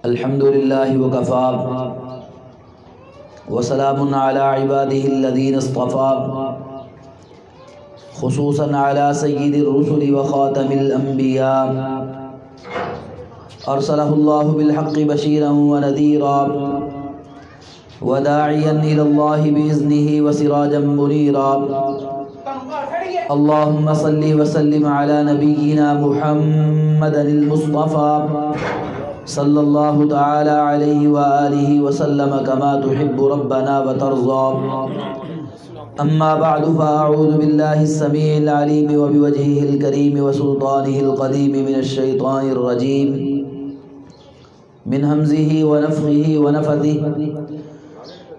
الحمد للہ وکفا وسلام علی عباده الذین اصطفا خصوصا علی سید الرسل وخاتم الانبیاء ارسلہ اللہ بالحق بشیرا ونذیرا وداعیا الی اللہ باذنہ وسراجا منیرا اللہم صلی وسلم علی نبینا محمد المصطفى صلی اللہ تعالی علیہ وآلہ وسلم کما تحب ربنا وترضى اما بعد فاعوذ باللہ السمیع العلیم وبوجہہ الکریم وسلطانہ القدیم من الشیطان الرجیم من ہمزہ ونفخہ ونفثہ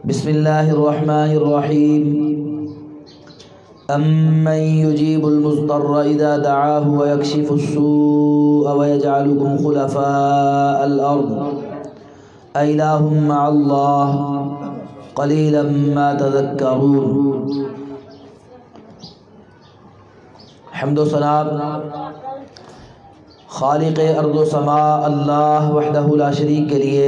بسم اللہ الرحمن الرحیم أَمَّن يُجِيبُ الْمُضْطَرَّ إِذَا دَعَاهُ وَيَكْشِفُ السُّوءَ وَيَجْعَلُكُمْ خُلَفَاءَ الْأَرْضِ أَإِلَٰهٌ مَّعَ اللَّهِ قَلِيلًا مَّا تَذَكَّرُونَ۔ حمد و ثنا خالق ارض و سماء اللہ وحدہ لا شریک کے لیے،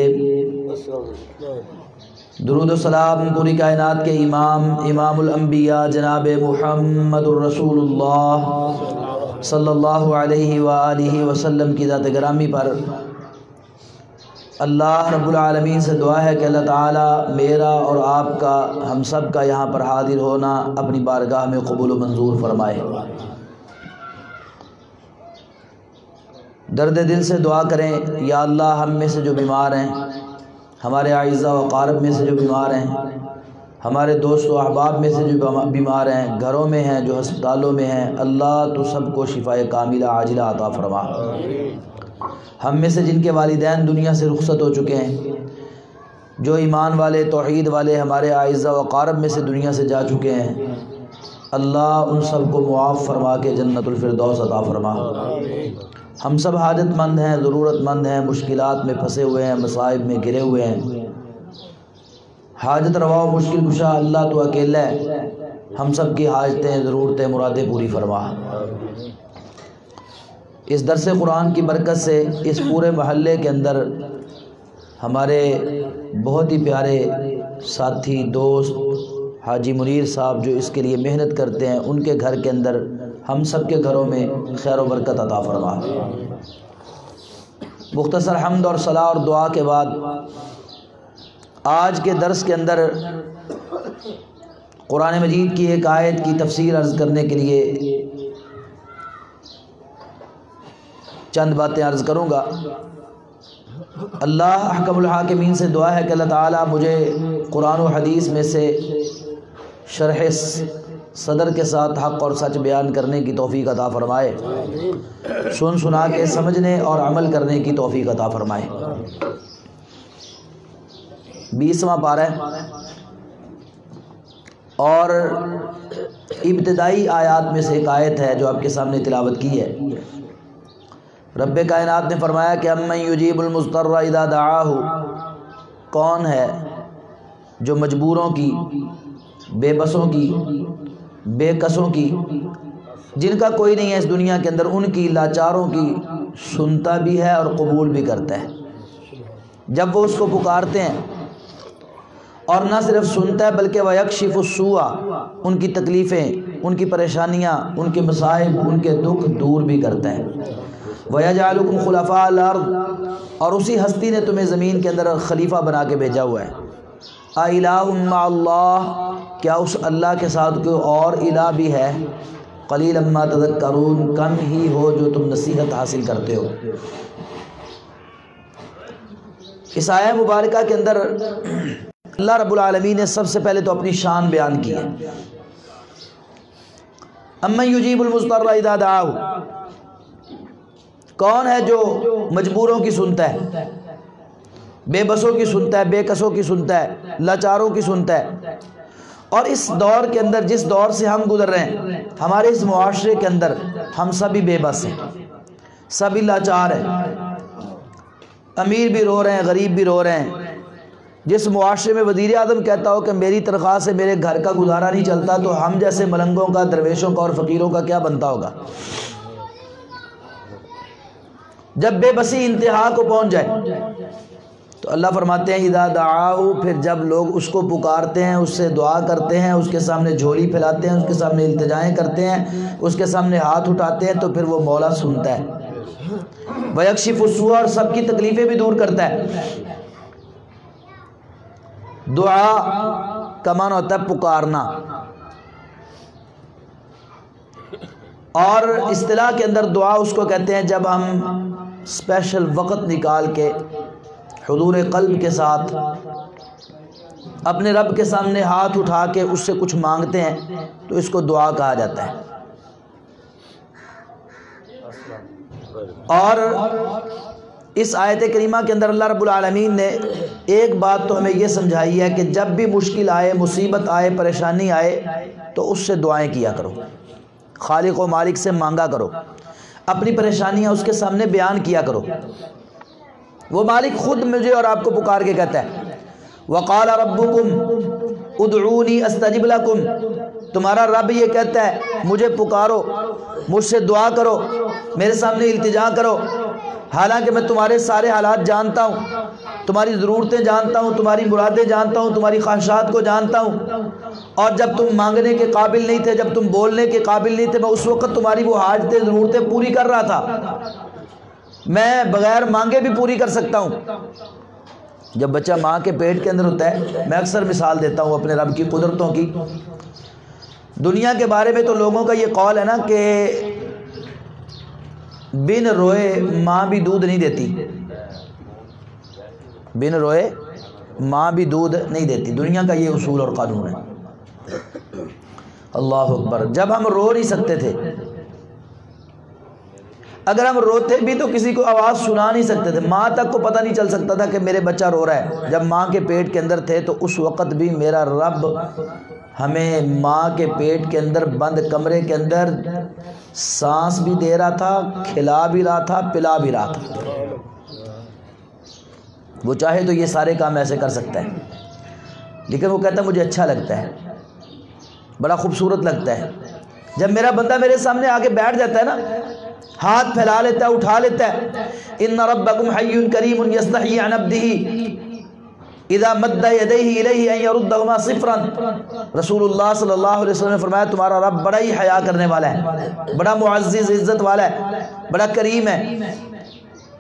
درود و سلام پوری کائنات کے امام الانبیاء جناب محمد الرسول اللہ صلی اللہ علیہ وآلہ وسلم کی ذات گرامی پر۔ اللہ رب العالمین سے دعا ہے کہ اللہ تعالی میرا اور آپ کا، ہم سب کا یہاں پر حاضر ہونا اپنی بارگاہ میں قبول و منظور فرمائے۔ درد دل سے دعا کریں، یا اللہ ہم میں سے جو بیمار ہیں، ہمارے اعزاء و اقارب میں سے جو بیمار ہیں، ہمارے دوست و احباب میں سے جو بیمار ہیں، گھروں میں ہیں، جو ہسپتالوں میں ہیں، اللہ تو سب کو شفاء کاملہ عاجلہ عطا فرما۔ ہم میں سے جن کے والدین دنیا سے رخصت ہو چکے ہیں، جو ایمان والے توحید والے ہمارے اعزاء و اقارب میں سے دنیا سے جا چکے ہیں، اللہ ان سب کو معاف فرما کے جنت الفردوس عطا فرما۔ ہم سب حاجت مند ہیں، ضرورت مند ہیں، مشکلات میں پھنسے ہوئے ہیں، مصائب میں گرے ہوئے ہیں۔ حاجت روا و مشکل کشا اللہ تو اکیلا ہے، ہم سب کی حاجتیں، ضرورتیں، مرادیں پوری فرما۔ اس درس قرآن کی برکت سے اس پورے محلے کے اندر ہمارے بہت ہی پیارے ساتھی دوست حاجی منیر صاحب جو اس کے لیے محنت کرتے ہیں، ان کے گھر کے اندر ہم سب کے گھروں میں خیر و برکت عطا فرما۔ مختصر حمد اور صلاح اور دعا کے بعد آج کے درس کے اندر قرآن مجید کی ایک آیت کی تفسیر عرض کرنے کے لیے چند باتیں عرض کروں گا۔ اللہ احکم الحاکمین سے دعا ہے کہ اللہ تعالیٰ مجھے قرآن و حدیث میں سے شرح صدر کے ساتھ حق اور سچ بیان کرنے کی توفیق عطا فرمائے، سن سنا کے سمجھنے اور عمل کرنے کی توفیق عطا فرمائے۔ 20واں پارہ اور ابتدائی آیات میں سے ایک آیت ہے جو آپ کے سامنے تلاوت کی ہے۔ رب کائنات نے فرمایا کہ امن یجیب المضطر اذا دعاہ، کون ہے جو مجبوروں کی، بے بسوں کی، بے کسوں کی، جن کا کوئی نہیں ہے اس دنیا کے اندر، ان کی، لاچاروں کی سنتا بھی ہے اور قبول بھی کرتا ہے۔ جب وہ اس کو پکارتے ہیں، اور نہ صرف سنتا ہے بلکہ وَيَكْشِفُ السُّوءَ، ان کی تکلیفیں، ان کی پریشانیاں، ان کے مصائب، ان کے دکھ دور بھی کرتا ہے۔ وَيَجْعَلُكُمْ خُلَفَاءَ الْأَرْضِ، اور اسی ہستی نے تمہیں زمین کے اندر خلیفہ بنا کے بھیجا ہوا ہے۔ اَإِلَٰهٌ مَّعَ اللَّهِ، کیا اس اللہ کے ساتھ کوئی اور الہ بھی ہے؟ قَلِيلًا مَّا تَذَكَّرُونَ، کم ہی ہو جو تم نصیحت حاصل کرتے ہو۔ اس آیہ مبارکہ کے اندر اللہ رب العالمین نے سب سے پہلے تو اپنی شان بیان کی ہے۔ اَمَّن يُجِيبُ الْمُضْطَرَّ إِذَا دَعَاهُ، کون ہے جو مجبوروں کی سنتا ہے، بے بسوں کی سنتا ہے، بے کسوں کی سنتا ہے، لاچاروں کی سنتا ہے۔ اور اس دور کے اندر، جس دور سے ہم گزر رہے ہیں، ہمارے اس معاشرے کے اندر ہم سبھی بے بس ہیں، سبھی لاچار ہیں، امیر بھی رو رہے ہیں، غریب بھی رو رہے ہیں۔ جس معاشرے میں وزیر اعظم کہتا ہو کہ میری تنخواہ سے میرے گھر کا گزارا نہیں چلتا، تو ہم جیسے ملنگوں کا، درویشوں کا اور فقیروں کا کیا بنتا ہوگا۔ جب بے بسی انتہا کو پہنچ جائے تو اللہ فرماتے ہیں اذا دعاہو، پھر جب لوگ اس کو پکارتے ہیں، اس سے دعا کرتے ہیں، اس کے سامنے جھولی پھیلاتے ہیں، اس کے سامنے التجائیں کرتے ہیں، اس کے سامنے ہاتھ اٹھاتے ہیں، تو پھر وہ مولا سنتا ہے۔ وَيَكْشِفُ السُّوءَ، اور سب کی تکلیفیں بھی دور کرتا ہے۔ دعا کا معنی ہوتا ہے پکارنا، اور اصطلاح کے اندر دعا اس کو کہتے ہیں جب ہم اسپیشل وقت نکال کے حضور قلب کے ساتھ اپنے رب کے سامنے ہاتھ اٹھا کے اس سے کچھ مانگتے ہیں تو اس کو دعا کہا جاتا ہے۔ اور اس آیت کریمہ کے اندر اللہ رب العالمین نے ایک بات تو ہمیں یہ سمجھائی ہے کہ جب بھی مشکل آئے، مصیبت آئے، پریشانی آئے تو اس سے دعائیں کیا کرو، خالق و مالک سے مانگا کرو، اپنی پریشانیاں اس کے سامنے بیان کیا کرو۔ وہ مالک خود مجھے اور آپ کو پکار کے کہتا ہے وَقَالَ رَبُّكُمْ ادْعُونِي أَسْتَجِبْ لَكُمْ، تمہارا رب یہ کہتا ہے مجھے پکارو، مجھ سے دعا کرو، میرے سامنے التجا کرو، حالانکہ میں تمہارے سارے حالات جانتا ہوں، تمہاری ضرورتیں جانتا ہوں، تمہاری مرادیں جانتا ہوں، تمہاری خواہشات کو جانتا ہوں، اور جب تم مانگنے کے قابل نہیں تھے، جب تم بولنے کے قابل نہیں تھے، میں اس وقت تمہاری وہ حاجتیں، ضرورتیں پوری کر رہا تھا، میں بغیر مانگے بھی پوری کر سکتا ہوں۔ جب بچہ ماں کے پیٹ کے اندر ہوتا ہے، میں اکثر مثال دیتا ہوں اپنے رب کی قدرتوں کی۔ دنیا کے بارے میں تو لوگوں کا یہ قول ہے نا کہ بن روئے ماں بھی دودھ نہیں دیتی، بن روئے ماں بھی دودھ نہیں دیتی، دنیا کا یہ اصول اور قانون ہے۔ اللہ اکبر، جب ہم رو نہیں سکتے تھے، اگر ہم روتے بھی تو کسی کو آواز سنا نہیں سکتے تھے، ماں تک کو پتہ نہیں چل سکتا تھا کہ میرے بچہ رو رہا ہے۔ جب ماں کے پیٹ کے اندر تھے تو اس وقت بھی میرا رب ہمیں ماں کے پیٹ کے اندر بند کمرے کے اندر سانس بھی دے رہا تھا، کھلا بھی رہا تھا، پلا بھی رہا تھا۔ وہ چاہے تو یہ سارے کام ایسے کر سکتا ہے، لیکن وہ کہتا ہے مجھے اچھا لگتا ہے، بڑا خوبصورت لگتا ہے جب میرا بندہ میرے سامنے آ کے بیٹھ جاتا ہے نا، ہاتھ پھیلا لیتا ہے، اٹھا لیتا ہے۔ ان ربکم حی کریم یستحیی عن عبدہ اذا مد یدیہ الیہ ان یردہما صفرا، رسول اللہ صلی اللہ علیہ وسلم نے فرمایا تمہارا رب بڑا ہی حیا کرنے والا ہے، بڑا معزز عزت والا ہے، بڑا کریم ہے۔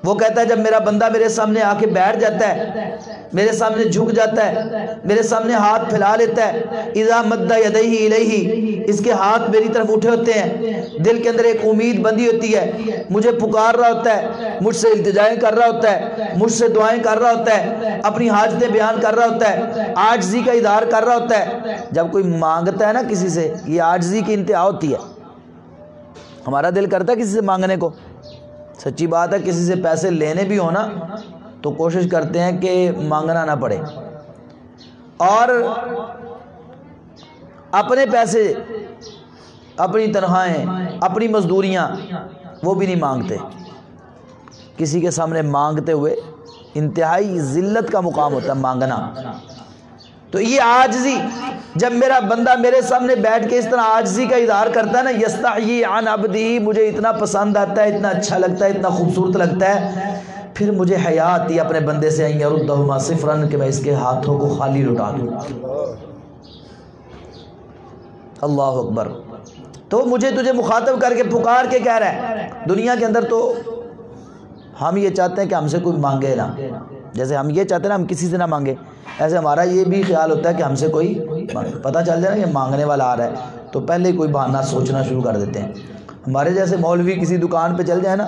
وہ کہتا ہے جب میرا بندہ میرے سامنے آ کے بیٹھ جاتا ہے، میرے سامنے جھک جاتا ہے، میرے سامنے ہاتھ پھیلا لیتا ہے، اذا مد یدیہ الیہ، اس کے ہاتھ میری طرف اٹھے ہوتے ہیں، دل کے اندر ایک امید بندی ہوتی ہے، مجھے پکار رہا ہوتا ہے، مجھ سے التجائیں کر رہا ہوتا ہے، مجھ سے دعائیں کر رہا ہوتا ہے، اپنی حاجتیں بیان کر رہا ہوتا ہے، عاجزی کا اظہار کر رہا ہوتا ہے۔ جب کوئی مانگتا ہے نا کسی سے، یہ عاجزی کی انتہا ہوتی ہے۔ ہمارا دل کرتا ہے کسی سے مانگنے کو، سچی بات ہے، کسی سے پیسے لینے بھی ہونا تو کوشش کرتے ہیں کہ مانگنا نہ پڑے، اور اپنے پیسے، اپنی تنخواہیں، اپنی مزدوریاں وہ بھی نہیں مانگتے، کسی کے سامنے مانگتے ہوئے انتہائی ذلت کا مقام ہوتا ہے مانگنا۔ تو یہ عاجزی، جب میرا بندہ میرے سامنے بیٹھ کے اس طرح عاجزی کا اظہار کرتا ہے نا، یستحیی عن عبدہ، مجھے اتنا پسند آتا ہے، اتنا اچھا لگتا ہے، اتنا خوبصورت لگتا ہے، پھر مجھے حیا آتی ہے اپنے بندے سے ان یردہما صفرا، کہ میں اس کے ہاتھوں کو خالی لٹا دوں۔ اللہ اکبر۔ تو مجھے تجھے مخاطب کر کے پکار کے کہہ رہا ہے۔ دنیا کے اندر تو ہم یہ چاہتے ہیں کہ ہم سے کوئی مانگے نہ، جیسے ہم یہ چاہتے ہیں نا ہم کسی سے نہ مانگے، ایسے ہمارا یہ بھی خیال ہوتا ہے کہ ہم سے کوئی پتہ چل جائے نا یہ مانگنے والا آ رہا ہے تو پہلے کوئی بہانہ سوچنا شروع کر دیتے ہیں۔ ہمارے جیسے مولوی کسی دکان پہ چل جائے نا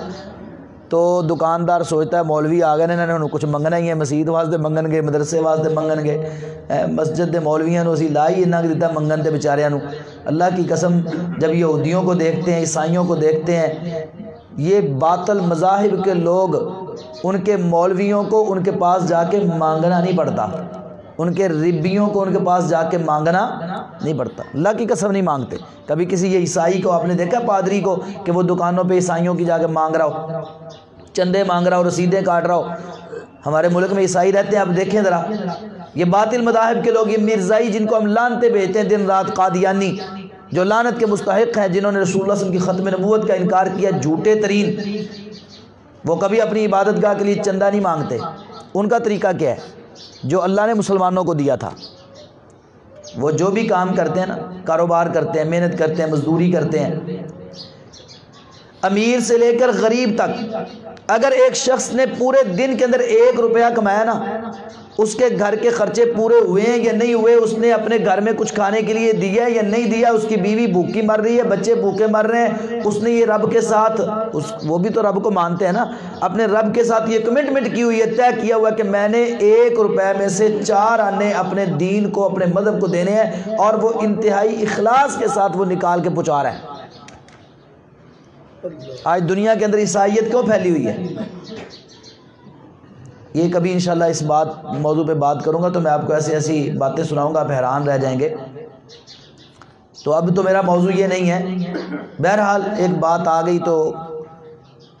تو دکاندار سوچتا ہے مولوی آ گئے نے کچھ منگنا ہی ہے، مسجد واسطے منگن گے، مدرسے واسطے منگن گے، مسجد دے مولویاں نو اسی لا ہی انہاں کہ دیتا منگن تے بیچاریاں نو۔ اللہ کی قسم جب یہودیوں کو دیکھتے ہیں، عیسائیوں کو دیکھتے ہیں، یہ باطل مذاہب کے لوگ، ان کے مولویوں کو ان کے پاس جا کے مانگنا نہیں پڑتا، ان کے ربیوں کو ان کے پاس جا کے مانگنا نہیں پڑتا، اللہ کی قسم نہیں مانگتے۔ کبھی کسی یہ عیسائی کو آپ نے دیکھا پادری کو کہ وہ دکانوں پہ عیسائیوں کی جا کے مانگ رہا ہو، چندے مانگ رہا ہو، رسیدیں کاٹ رہا ہو؟ ہمارے ملک میں عیسائی رہتے ہیں، آپ دیکھیں ذرا، یہ باطل مذاہب کے لوگ، یہ مرزائی جن کو ہم لعنتیں بھیجتے ہیں دن رات، قادیانی جو لعنت کے مستحق ہیں، جنہوں نے رسول اللہ صلی اللہ علیہ وسلم کی ختم نبوت کا انکار کیا، جھوٹے ترین وہ کبھی اپنی عبادت گاہ کے لیے چندہ نہیں مانگتے. ان کا طریقہ کیا ہے؟ جو اللہ نے مسلمانوں کو دیا تھا، وہ جو بھی کام کرتے ہیں نا، کاروبار کرتے ہیں، محنت کرتے ہیں، مزدوری کرتے ہیں، امیر سے لے کر غریب تک، اگر ایک شخص نے پورے دن کے اندر 1 روپیہ کمایا نا، اس کے گھر کے خرچے پورے ہوئے ہیں یا نہیں ہوئے، اس نے اپنے گھر میں کچھ کھانے کے لیے دیا ہے یا نہیں دیا، اس کی بیوی بھوکی مر رہی ہے، بچے بھوکے مر رہے ہیں، اس نے یہ رب کے ساتھ، وہ بھی تو رب کو مانتے ہیں نا، اپنے رب کے ساتھ یہ کمٹمنٹ کی ہوئی ہے، طے کیا ہوا کہ میں نے 1 روپے میں سے 4 آنے اپنے دین کو، اپنے مذہب کو دینے ہیں، اور وہ انتہائی اخلاص کے ساتھ وہ نکال کے پہنچا رہا ہے. آج دنیا کے اندر عیسائیت کیوں پھیلی ہوئی ہے؟ یہ کبھی انشاءاللہ اس موضوع پہ بات کروں گا تو میں آپ کو ایسی باتیں سناؤں گا، آپ حیران رہ جائیں گے. تو اب تو میرا موضوع یہ نہیں ہے. بہرحال ایک بات آ گئی تو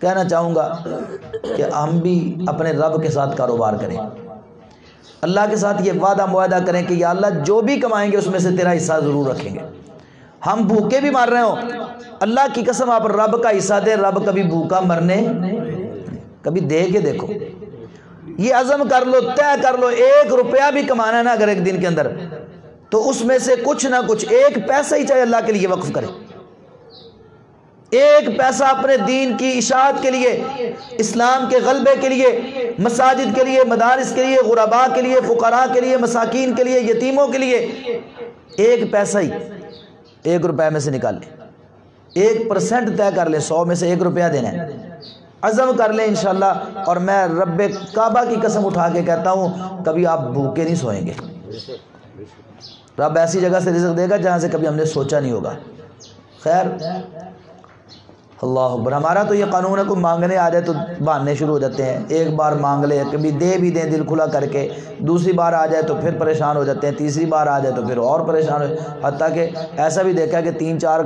کہنا چاہوں گا کہ ہم بھی اپنے رب کے ساتھ کاروبار کریں، اللہ کے ساتھ یہ وعدہ معاہدہ کریں کہ یا اللہ جو بھی کمائیں گے اس میں سے تیرا حصہ ضرور رکھیں گے. ہم بھوکے بھی مر رہے ہوں، اللہ کی قسم آپ رب کا حصہ دے، رب کبھی بھوکا مرنے، کبھی دے کے دیکھو. یہ عزم کر لو، طے کر لو، 1 روپیہ بھی کمانا ہے نا اگر ایک دن کے اندر، تو اس میں سے کچھ نہ کچھ 1 پیسہ ہی چاہے اللہ کے لیے وقف کرے. 1 پیسہ اپنے دین کی اشاعت کے لیے، اسلام کے غلبے کے لیے، مساجد کے لیے، مدارس کے لیے، غرباء کے لیے، فقراء کے لیے، مساکین کے لیے، یتیموں کے لیے 1 پیسہ ہی 1 روپے میں سے نکال لیں. 1% طے کر لیں، 100 میں سے 1 روپیہ دینا ہے، عزم کر لیں انشاءاللہ. اور میں رب کعبہ کی قسم اٹھا کے کہتا ہوں کبھی آپ بھوکے نہیں سوئیں گے. رب ایسی جگہ سے رزق دے گا جہاں سے کبھی ہم نے سوچا نہیں ہوگا. خیر، اللہ اکبر. ہمارا تو یہ قانون ہے کوئی مانگنے آ جائے تو بہانے شروع ہو جاتے ہیں. ایک بار مانگ لے، کبھی دے بھی دیں دل کھلا کر کے، دوسری بار آ جائے تو پھر پریشان ہو جاتے ہیں، تیسری بار آ جائے تو پھر اور پریشان ہو. حتیٰ کہ ایسا بھی دیکھا کہ 3-4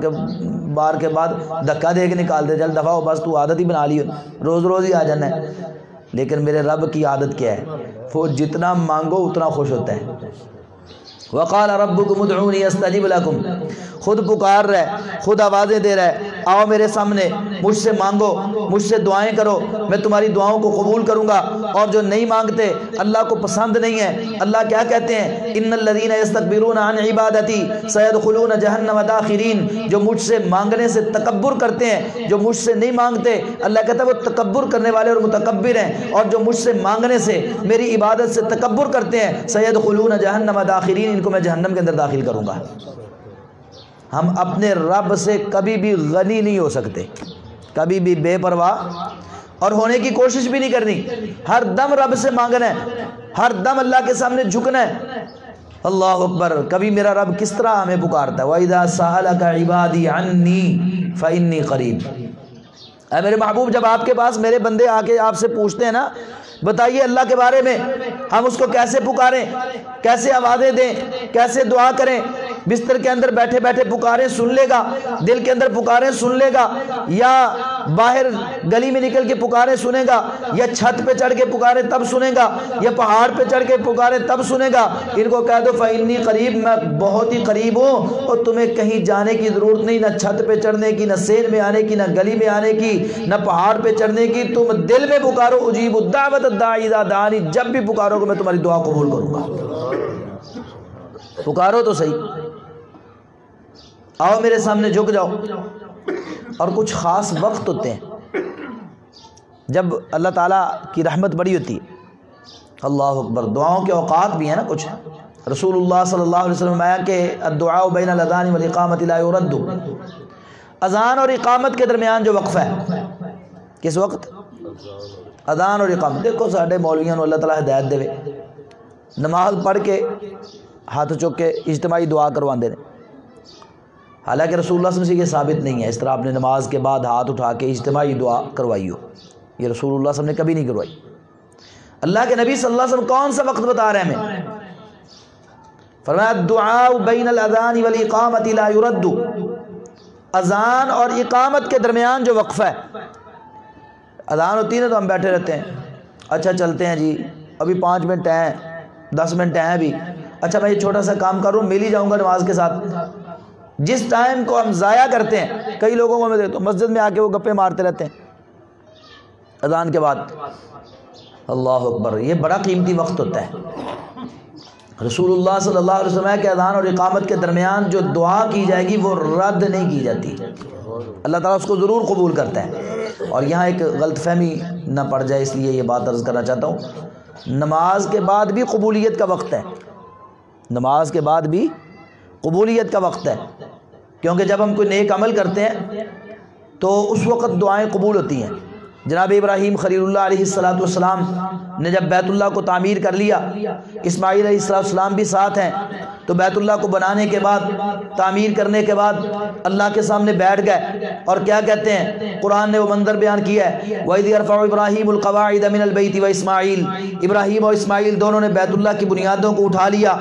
بار کے بعد دھکا دے کے نکال دے، چل دفعہ ہو، بس تو عادت ہی بنا لی، روز روز ہی آ جانا ہے. لیکن میرے رب کی عادت کیا ہے؟ وہ جتنا مانگو اتنا خوش ہوتا ہے. وقال ربکم ادعونی استجب لکم، خود پکار رہا ہے، خود آوازیں دے رہا ہے، آؤ میرے سامنے، مجھ سے مانگو، مجھ سے دعائیں کرو، میں تمہاری دعاؤں کو قبول کروں گا. اور جو نہیں مانگتے اللہ کو پسند نہیں ہے. اللہ کیا کہتے ہیں؟ ان الذین یستکبرون عن عبادتی سیدخلون جہنم داخرین. جو مجھ سے مانگنے سے تکبر کرتے ہیں، جو مجھ سے نہیں مانگتے، اللہ کہتا ہے وہ تکبر کرنے والے اور متکبر ہیں. اور جو مجھ سے مانگنے سے، میری عبادت سے تکبر کرتے ہیں، سیدخلون جہنم داخرین، ان کو میں جہنم کے اندر داخل کروں گا. ہم اپنے رب سے کبھی بھی غنی نہیں ہو سکتے، کبھی بھی بے پرواہ اور ہونے کی کوشش بھی نہیں کرنی. ہر دم رب سے مانگنا ہے، ہر دم اللہ کے سامنے جھکنا ہے. اللہ اکبر. کبھی میرا رب کس طرح ہمیں پکارتا ہے، وَإِذَا سَأَلَكَ عِبَادِي عَنِّي فَإِنِّي قَرِيبٌ. اے میرے محبوب، جب آپ کے پاس میرے بندے آ کے آپ سے پوچھتے ہیں نا، بتائیے اللہ کے بارے میں، ہم اس کو کیسے پکاریں، کیسے آوازیں دیں، کیسے دعا کریں. بستر کے اندر بیٹھے بیٹھے پکاریں سن لے گا، دل کے اندر پکاریں سن لے گا، یا باہر گلی میں نکل کے پکاریں سنے گا، یا چھت پہ چڑھ کے پکاریں تب سنے گا، یا پہاڑ پہ چڑھ کے پکاریں تب سنے گا. ان کو کہہ دو فَإِنِّي قریب، میں بہت ہی قریب ہوں، اور تمہیں کہیں جانے کی ضرورت نہیں، نہ چھت پہ چڑھنے کی، نہ سیر میں آنے کی، نہ گلی میں آنے کی، نہ پہاڑ پہ چڑھنے کی. تم دل میں پکارو، اجیب الدعوۃ الداعی اذا دعانی، جب بھی پکارو گے میں تمہاری دعا قبول کروں گا. پکارو تو صحیح، آؤ میرے سامنے جھک جاؤ. اور کچھ خاص وقت ہوتے ہیں جب اللہ تعالیٰ کی رحمت بڑی ہوتی ہے. اللہ اکبر. دعاؤں کے اوقات بھی ہیں نا کچھ. رسول اللہ صلی اللہ علیہ وسلم آیا کہ الدعاء بین الاذان والاقامۃ لا يرد. اذان اور اقامت کے درمیان جو وقفہ ہے، کس وقت؟ اذان اور اقامت. دیکھو ساڈے مولویوں کو اللہ تعالیٰ ہدایت دے، نماز پڑھ کے ہاتھ چک کے اجتماعی دعا کرواندے نے. حالانکہ رسول اللہ صلی اللہ علیہ وسلم سے یہ ثابت نہیں ہے اس طرح آپ نے نماز کے بعد ہاتھ اٹھا کے اجتماعی دعا کروائی ہو. یہ رسول اللہ صلی اللہ علیہ وسلم نے کبھی نہیں کروائی. اللہ کے نبی صلی اللہ علیہ وسلم کون سا وقت بتا رہے ہیں ہمیں؟ فرمایا الدعاء بین الاذان والاقامۃ لا يرد. اذان اور اقامت کے درمیان جو وقفہ ہے، اذان ہوتی ہے نا تو ہم بیٹھے رہتے ہیں، اچھا چلتے ہیں جی، ابھی 5 منٹ ہیں، 10 منٹ ہیں ابھی، اچھا میں یہ چھوٹا سا کام کروں، مل ہی جاؤں گا نماز کے ساتھ. جس ٹائم کو ہم ضائع کرتے ہیں، کئی لوگوں کو میں دیکھتا ہوں مسجد میں آ کے وہ گپے مارتے رہتے ہیں. اذان کے بعد اللہ اکبر، یہ بڑا قیمتی وقت ہوتا ہے۔ رسول اللہ صلی اللہ علیہ وسلم کے اذان اور اقامت کے درمیان جو دعا کی جائے گی وہ رد نہیں کی جاتی، اللہ تعالیٰ اس کو ضرور قبول کرتا ہے۔ اور یہاں ایک غلط فہمی نہ پڑ جائے اس لیے یہ بات عرض کرنا چاہتا ہوں، نماز کے بعد بھی قبولیت کا وقت ہے، نماز کے بعد بھی قبولیت کا وقت ہے، کیونکہ جب ہم کوئی نیک عمل کرتے ہیں تو اس وقت دعائیں قبول ہوتی ہیں۔ جناب ابراہیم خلیل اللہ علیہ السلام نے جب بیت اللہ کو تعمیر کر لیا، اسماعیل علیہ السلام بھی ساتھ ہیں، تو بیت اللہ کو بنانے کے بعد، تعمیر کرنے کے بعد اللہ کے سامنے بیٹھ گئے اور کیا کہتے ہیں؟ قرآن نے وہ منظر بیان کیا ہے، وَإِذْ يَرْفَعُ إِبْرَاهِيمُ الْقَوَاعِدَ مِنَ الْبَيْتِ وَإِسْمَاعِيلُ، ابراہیم اور اسماعیل دونوں نے بیت اللہ کی بنیادوں کو اٹھا لیا،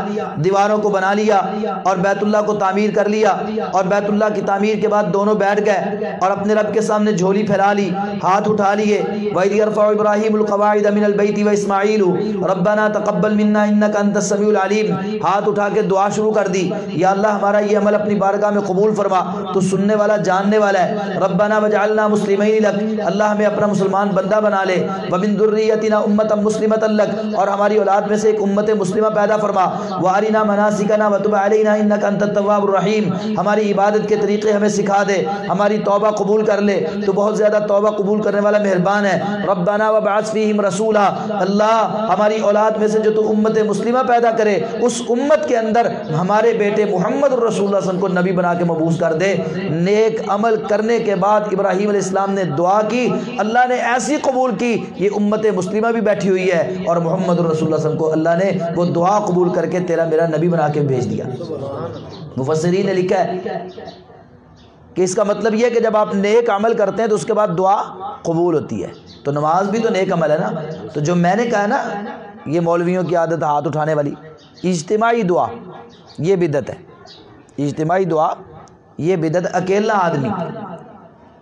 دیواروں کو بنا لیا اور بیت اللہ کو تعمیر کر لیا، اور بیت اللہ کی تعمیر کے بعد دونوں بیٹھ گئے اور اپنے رب کے سامنے جھولی پھیلا لی، ہاتھ اٹھا لیے، وَإِذْ يَرْفَعُ إِبْرَاهِيمُ الْقَوَاعِدَ مِنَ الْبَيْتِ وَإِسْمَاعِيلُ رَبَّنَا تَقَبَّلْ مِنَّا إِنَّكَ أَنْتَ السَّمِيعُ الْعَلِيمُ، ہاتھ اٹھا کے دعا شروع کر دی، یا اللہ ہمارا یہ عمل اپنی بارگاہ میں قبول فرما، تو سننے والا جاننے والا ہے۔ ربنا وجعلنا مسلمین لک، اللہ ہمیں اپنا مسلمان بندہ بنا لے، ومن ذریتنا امۃ مسلمۃ لک، اور ہماری اولاد میں سے ایک امت مسلمہ پیدا فرما، وارنا مناسکنا وتب علینا انک انت التواب الرحیم، ہماری عبادت کے طریقے ہمیں سکھا دے، ہماری توبہ قبول کر لے، تو بہت زیادہ توبہ قبول کرنے والا مہربان ہے۔ ربنا وابعث فیہم رسولا، اللہ ہماری اولاد میں سے جو تو امت مسلمہ پیدا کرے اس امت کے اندر ہمارے بیٹے محمد رسول اللہ صلی اللہ علیہ وسلم کو نبی بنا کے مبعوث کر دے۔ نیک عمل کرنے کے بعد ابراہیم علیہ السلام نے دعا کی، اللہ نے ایسی قبول کی، یہ امت مسلمہ بھی بیٹھی ہوئی ہے اور محمد رسول اللہ صلی اللہ علیہ وسلم کو اللہ نے وہ دعا قبول کر کے تیرا میرا نبی بنا کے بھیج دیا۔ مفسرین نے لکھا ہے کہ اس کا مطلب یہ ہے کہ جب آپ نیک عمل کرتے ہیں تو اس کے بعد دعا قبول ہوتی ہے، تو نماز بھی تو نیک عمل ہے نا۔ تو جو میں نے کہا نا یہ مولویوں کی عادت ہاتھ اٹھانے والی، اجتماعی دعا یہ بدعت ہے، اجتماعی دعا یہ بدعت، اکیلا آدمی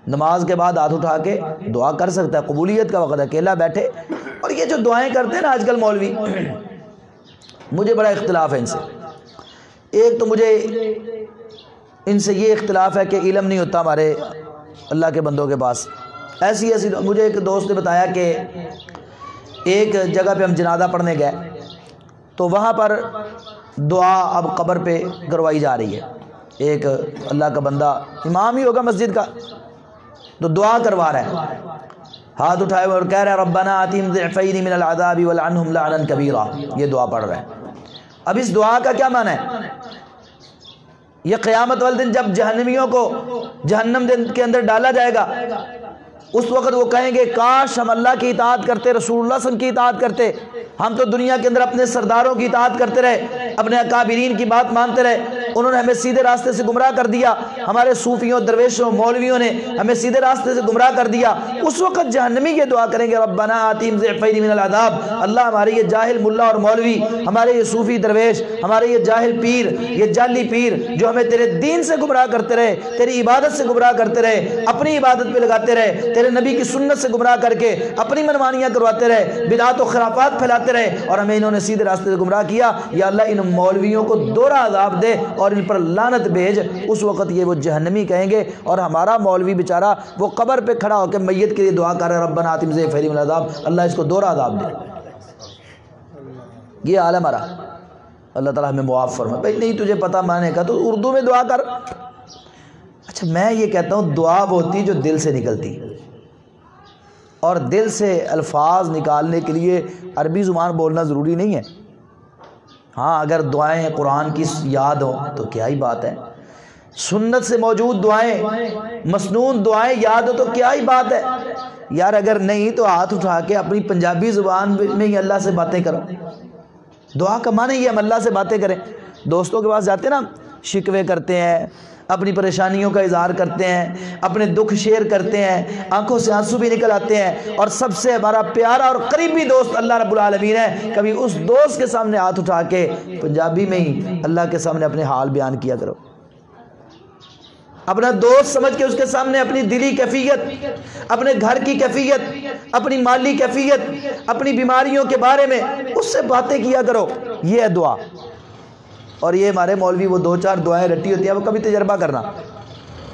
نماز کے بعد ہاتھ اٹھا کے دعا کر سکتا ہے، قبولیت کا وقت اکیلا بیٹھے۔ اور یہ جو دعائیں کرتے ہیں نا آج کل مولوی، مجھے بڑا اختلاف ہے ان سے۔ ایک تو مجھے ان سے یہ اختلاف ہے کہ علم نہیں ہوتا ہمارے اللہ کے بندوں کے پاس، ایسی مجھے ایک دوست نے بتایا کہ ایک جگہ پہ ہم جنازہ پڑھنے گئے تو وہاں پر دعا اب قبر پہ کروائی جا رہی ہے، ایک اللہ کا بندہ امام ہی ہوگا مسجد کا تو دعا کروا رہا ہے، ہاتھ اٹھائے اور کہہ رہا ہے ربنا آتہم ضعفین من العذاب ولعنہم لعنا کبیرا، یہ دعا پڑھ رہا ہے۔ اب اس دعا کا کیا معنی ہے؟ یہ قیامت والے دن جب جہنمیوں کو جہنم کے اندر ڈالا جائے گا اس وقت وہ کہیں گے کاش ہم اللہ کی اطاعت کرتے، رسول اللہ صلی اللہ علیہ وسلم کی اطاعت کرتے، ہم تو دنیا کے اندر اپنے سرداروں کی اطاعت کرتے رہے، اپنے اکابرین کی بات مانتے رہے، انہوں نے ہمیں سیدھے راستے سے گمراہ کر دیا، ہمارے صوفیوں درویشوں مولویوں نے ہمیں سیدھے راستے سے گمراہ کر دیا۔ اس وقت جہنمی یہ دعا کریں گے ربنا آتہم ضعفین من العذاب، اللہ ہمارے یہ جاہل ملا اور مولوی، ہمارے یہ صوفی درویش، ہمارے یہ جاہل پیر، یہ جعلی پیر جو ہمیں تیرے دین سے گمراہ کرتے رہے، تیری عبادت سے گمراہ کرتے رہے، اپنی عبادت پہ لگاتے رہے، تیرے نبی کی سنت سے گمراہ کر کے اپنی منمانیاں کرواتے رہے، بدعات و خرافات پھیلاتے رہے اور ہمیں انہوں نے سیدھے راستے سے گمراہ کیا، یا اللہ ان مولویوں کو دوہرا عذاب دے اور ان پر لعنت بھیج۔ اس وقت یہ وہ جہنمی کہیں گے اور ہمارا مولوی بیچارہ وہ قبر پہ کھڑا ہو کے میت کے لیے دعا کر رہا ہے ربنا آتہم ضعفین من العذاب، اللہ اس کو دوہرا عذاب دے۔ یہ حال ہے ہمارا، اللہ تعالیٰ ہمیں معاف فرمائے۔ بھائی نہیں تجھے پتہ معنی کا تو اردو میں دعا کر۔ اچھا میں یہ کہتا ہوں دعا وہ ہوتی جو دل سے نکلتی، اور دل سے الفاظ نکالنے کے لیے عربی زبان بولنا ضروری نہیں ہے۔ ہاں اگر دعائیں قرآن کی یاد ہوں تو کیا ہی بات ہے، سنت سے موجود دعائیں، مسنون دعائیں یاد ہو تو کیا ہی بات ہے یار۔ اگر نہیں تو ہاتھ اٹھا کے اپنی پنجابی زبان میں ہی اللہ سے باتیں کرو۔ دعا کا معنی یہ ہم اللہ سے باتیں کریں۔ دوستوں کے پاس جاتے ہیں نا، شکوے کرتے ہیں، اپنی پریشانیوں کا اظہار کرتے ہیں، اپنے دکھ شیئر کرتے ہیں، آنکھوں سے آنسو بھی نکل آتے ہیں، اور سب سے ہمارا پیارا اور قریبی دوست اللہ رب العالمین ہے۔ کبھی اس دوست کے سامنے ہاتھ اٹھا کے پنجابی میں ہی اللہ کے سامنے اپنے حال بیان کیا کرو، اپنا دوست سمجھ کے اس کے سامنے اپنی دلی کیفیت، اپنے گھر کی کیفیت، اپنی مالی کیفیت، اپنی بیماریوں کے بارے میں اس سے باتیں کیا کرو۔ یہ ہے دعا۔ اور یہ ہمارے مولوی وہ دو چار دعائیں رٹی ہوتی ہیں، وہ کبھی تجربہ کرنا،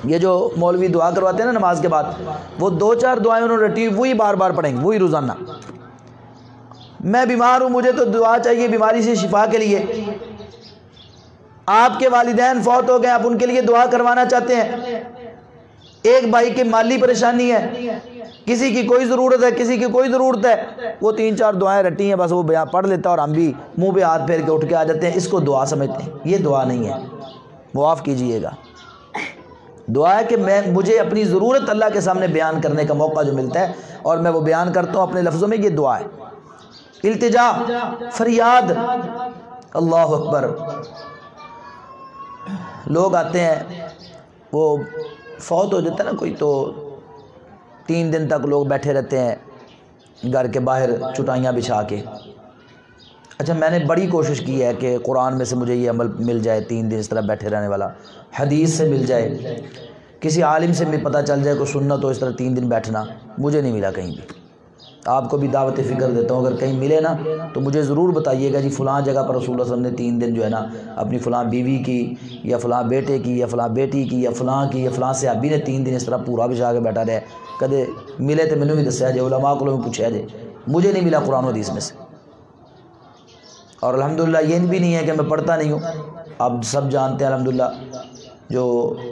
یہ جو مولوی دعا کرواتے ہیں نا نماز کے بعد، وہ 2-4 دعائیں انہوں نے رٹی وہی بار بار پڑھیں گے، وہی روزانہ. میں بیمار ہوں، مجھے تو دعا چاہیے بیماری سے شفا کے لیے. آپ کے والدین فوت ہو گئے، آپ ان کے لیے دعا کروانا چاہتے ہیں. ایک بھائی کی مالی پریشانی ہے، کسی کی کوئی ضرورت ہے، کسی کی کوئی ضرورت ہے، وہ 3-4 دعائیں رٹی ہیں، بس وہ بیان پڑھ لیتا ہے اور ہم بھی منہ پہ ہاتھ پھیر کے اٹھ کے آ جاتے ہیں. اس کو دعا سمجھتے ہیں. یہ دعا نہیں ہے، معاف کیجئے گا. دعا ہے کہ مجھے اپنی ضرورت اللہ کے سامنے بیان کرنے کا موقع جو ملتا ہے اور میں وہ بیان کرتا ہوں اپنے لفظوں میں، یہ دعا ہے. التجا، فریاد. اللہ اکبر. لوگ آتے ہیں، وہ فوت ہو جاتا ہے نا کوئی، تو 3 دن تک لوگ بیٹھے رہتے ہیں گھر کے باہر چٹائیاں بچھا کے. اچھا، میں نے بڑی کوشش کی ہے کہ قرآن میں سے مجھے یہ عمل مل جائے، 3 دن اس طرح بیٹھے رہنے والا، حدیث سے مل جائے، کسی عالم سے بھی پتہ چل جائے کوئی سنت ہو اس طرح 3 دن بیٹھنا. مجھے نہیں ملا کہیں بھی. آپ کو بھی دعوت فکر دیتا ہوں، اگر کہیں ملے نا تو مجھے ضرور بتائیے گا جی فلاں جگہ پر رسول اللہ صلی اللہ علیہ وسلم نے 3 دن جو ہے نا اپنی فلاں بیوی کی یا فلاں بیٹے کی یا فلاں بیٹی کی یا فلاں کی یا فلاں صحابی نے 3 دن اس طرح پورا بچھا کے بیٹھا رہے. کدے ملے تو مینوں بھی دسیا جائے، علماء کو پوچھا جائے. مجھے نہیں ملا قرآن و حدیث میں سے. اور الحمدللہ یہ بھی نہیں ہے کہ میں پڑھتا نہیں ہوں. آپ سب جانتے ہیں الحمدللہ جو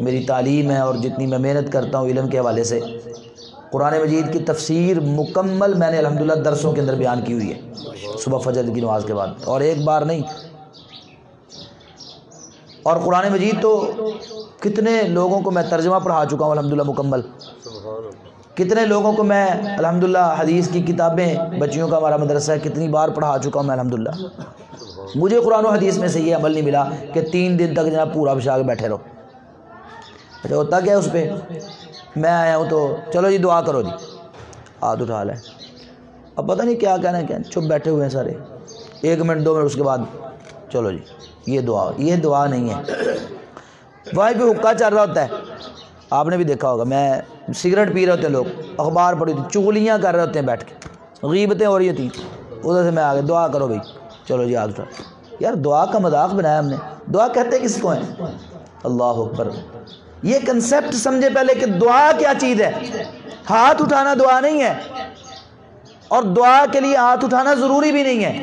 میری تعلیم ہے اور جتنی میں محنت کرتا ہوں علم کے حوالے سے، قرآن مجید کی تفسیر مکمل میں نے الحمدللہ درسوں کے اندر بیان کی ہوئی ہے صبح فجر کی نماز کے بعد، اور ایک بار نہیں. اور قرآن مجید تو کتنے لوگوں کو میں ترجمہ پڑھا چکا ہوں الحمدللہ مکمل. کتنے لوگوں کو میں الحمدللہ حدیث کی کتابیں، بچیوں کا ہمارا مدرسہ ہے، کتنی بار پڑھا چکا ہوں میں الحمدللہ. مجھے قرآن و حدیث میں سے یہ عمل نہیں ملا کہ 3 دن تک جناب پورا بچھا کے بیٹھے رہو. اچھا ہوتا کیا ہے اس پہ، میں آیا ہوں تو چلو جی دعا کرو جی، ہاتھ اٹھا لیں. اب پتہ نہیں کیا کہنا ہے، کیا چپ بیٹھے ہوئے ہیں سارے. 1 منٹ 2 منٹ اس کے بعد چلو جی یہ دعا نہیں ہے. وہاں پہ حکا چل رہا ہوتا ہے، آپ نے بھی دیکھا ہوگا. میں سگریٹ پی رہے ہوتے ہیں لوگ، اخبار پڑھی ہوتی، چغلیاں کر رہے ہوتے ہیں بیٹھ کے، غیبتیں ہو رہی ہوتی. ادھر سے میں آ گیا دعا کرو بھائی، چلو جی ہاتھ اٹھا. یار دعا کا مذاق بنایا ہم نے. دعا کہتے کس کو ہیں؟ اللہ اکبر. یہ کنسیپٹ سمجھے پہلے کہ دعا کیا چیز ہے. ہاتھ اٹھانا دعا نہیں ہے، اور دعا کے لیے ہاتھ اٹھانا ضروری بھی نہیں ہے.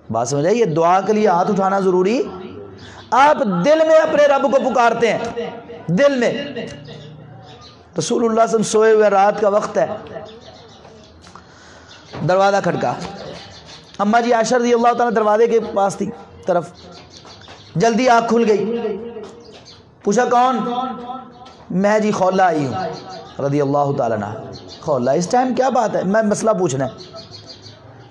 بات سمجھ آئی؟ یہ دعا کے لیے ہاتھ اٹھانا ضروری، آپ دل میں اپنے رب کو پکارتے ہیں، دل میں. رسول اللہ صلی اللہ علیہ وسلم سوئے ہوئے، رات کا وقت ہے، دروازہ کھٹکا. اماں جی عائشہ رضی اللہ تعالیٰ دروازے کے پاس تھی طرف، جلدی آنکھ کھل گئی. پوچھا کون؟ میں جی خولہ آئی ہوں رضی اللہ تعالیٰ عنہ. خولہ اس ٹائم کیا بات ہے، میں مسئلہ پوچھنا ہے.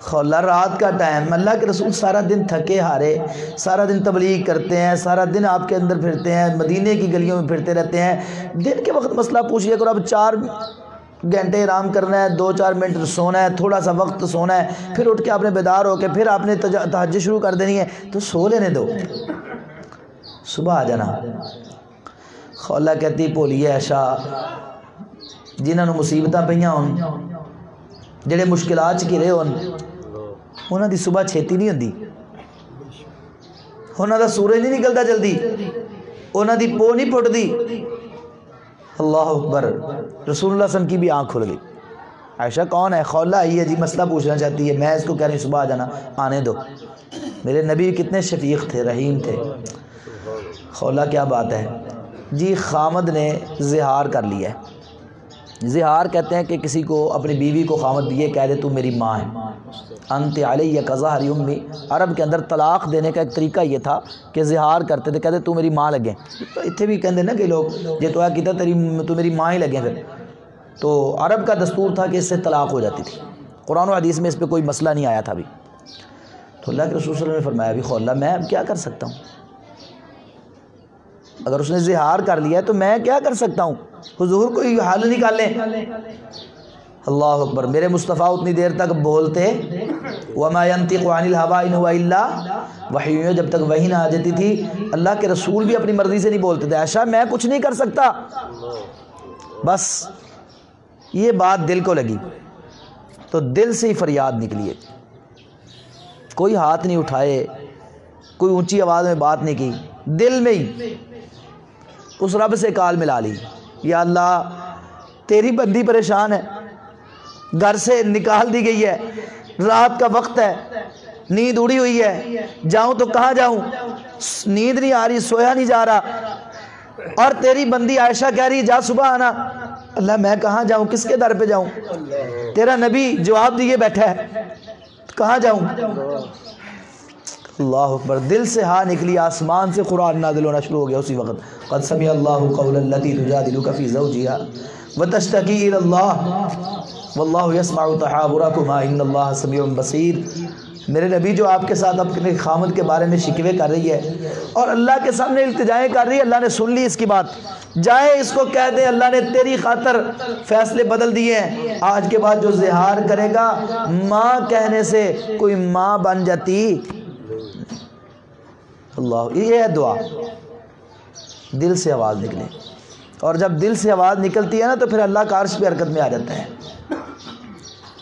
خولہ رات کا ٹائم، اللہ کے رسول سارا دن تھکے ہارے، سارا دن تبلیغ کرتے ہیں، سارا دن آپ کے اندر پھرتے ہیں، مدینے کی گلیوں میں پھرتے رہتے ہیں. دن کے وقت مسئلہ پوچھئے کرو. اب 4 گھنٹے آرام کرنا ہے، 2-4 منٹ سونا ہے، تھوڑا سا وقت سونا ہے، پھر اٹھ کے آپ نے بیدار ہو کے پھر آپ نے تہجد شروع کر دینی ہے، تو سو لینے دو، صبح آ جانا. خولہ کہتی بھولیے ایشا جنہاں نو مصیبتاں پہیاں ہون، جڑے مشکلات گھرے ہون، انہاں دی صبح چھیتی نہیں ہوندی، انہاں دا سورج نہیں نکلتا جلدی، انہاں دی پو نہیں پھٹدی. اللہ اکبر. رسول اللہ صلی اللہ علیہ وسلم کی بھی آنکھ کھل گئی. عائشہ کون ہے؟ خولہ آئی ہے جی، مسئلہ پوچھنا چاہتی ہے. میں اس کو کہہ رہی صبح آ جانا، آنے دو. میرے نبی کتنے شفیق تھے، رحیم تھے. خولہ کیا بات ہے جی، خامد نے زہار کر لیا ہے. زہار کہتے ہیں کہ کسی کو اپنی بیوی کو خامد یہ کہہ دے تو میری ماں ہے، انت علیہ کظہر امی. عرب کے اندر طلاق دینے کا ایک طریقہ یہ تھا کہ زہار کرتے تھے، کہتے تو میری ماں لگے. تو اتنے بھی کہتے نا کہ لوگ یہ تو ہے کہتا تو میری ماں ہی لگے. پھر تو عرب کا دستور تھا کہ اس سے طلاق ہو جاتی تھی. قرآن و حدیث میں اس پہ کوئی مسئلہ نہیں آیا تھا ابھی. تو اللہ کے رسول صلی اللہ علیہ وسلم نے فرمایا ابھی خولہ میں اب کیا کر سکتا ہوں، اگر اس نے زہار کر لیا ہے تو میں کیا کر سکتا ہوں، حضور کوئی حل نکال لیں. اللہ اکبر. میرے مصطفیٰ اتنی دیر تک بولتے وما ينطق عن الهوى ان هو الا وحی، جب تک وحی نہ آ جاتی تھی اللہ کے رسول بھی اپنی مرضی سے نہیں بولتے تھے. عائشہ میں کچھ نہیں کر سکتا. بس یہ بات دل کو لگی تو دل سے ہی فریاد نکلی ہے. کوئی ہاتھ نہیں اٹھائے، کوئی اونچی آواز میں بات نہیں کی، دل میں ہی. اس رب سے کال ملا لی، یا اللہ تیری بندی پریشان ہے، گھر سے نکال دی گئی ہے، رات کا وقت ہے، نیند اڑی ہوئی ہے، جاؤں تو کہاں جاؤں، نیند نہیں آ رہی، سویا نہیں جا رہا، اور تیری بندی عائشہ کہہ رہی جا صبح آنا۔ اللہ میں کہاں جاؤں، کس کے در پہ جاؤں، تیرا نبی جواب دیے بیٹھا ہے، کہاں جاؤں۔ اللہ اکبر، دل سے ہاں نکلی، آسمان سے قرآن نازل ہونا شروع ہو گیا اسی وقت۔ قد سمع اللہ قول التی تجادلک فی زوجہا وتشتکی الی اللہ واللہ یسمع تحاورکما ان اللہ سمیع بصیر۔ میرے نبی جو آپ کے ساتھ اپنے خامد کے بارے میں شکوے کر رہی ہے اور اللہ کے سامنے التجائیں کر رہی ہے، اللہ نے سن لی اس کی بات، جائے اس کو کہہ دے اللہ نے تیری خاطر فیصلے بدل دیے ہیں، آج کے بعد جو زہار کرے گا ماں کہنے سے کوئی ماں بن جاتی۔ اللہ، یہ ہے دعا، دل سے آواز نکلے، اور جب دل سے آواز نکلتی ہے نا تو پھر اللہ کا عرش پہ حرکت میں آ جاتا ہے،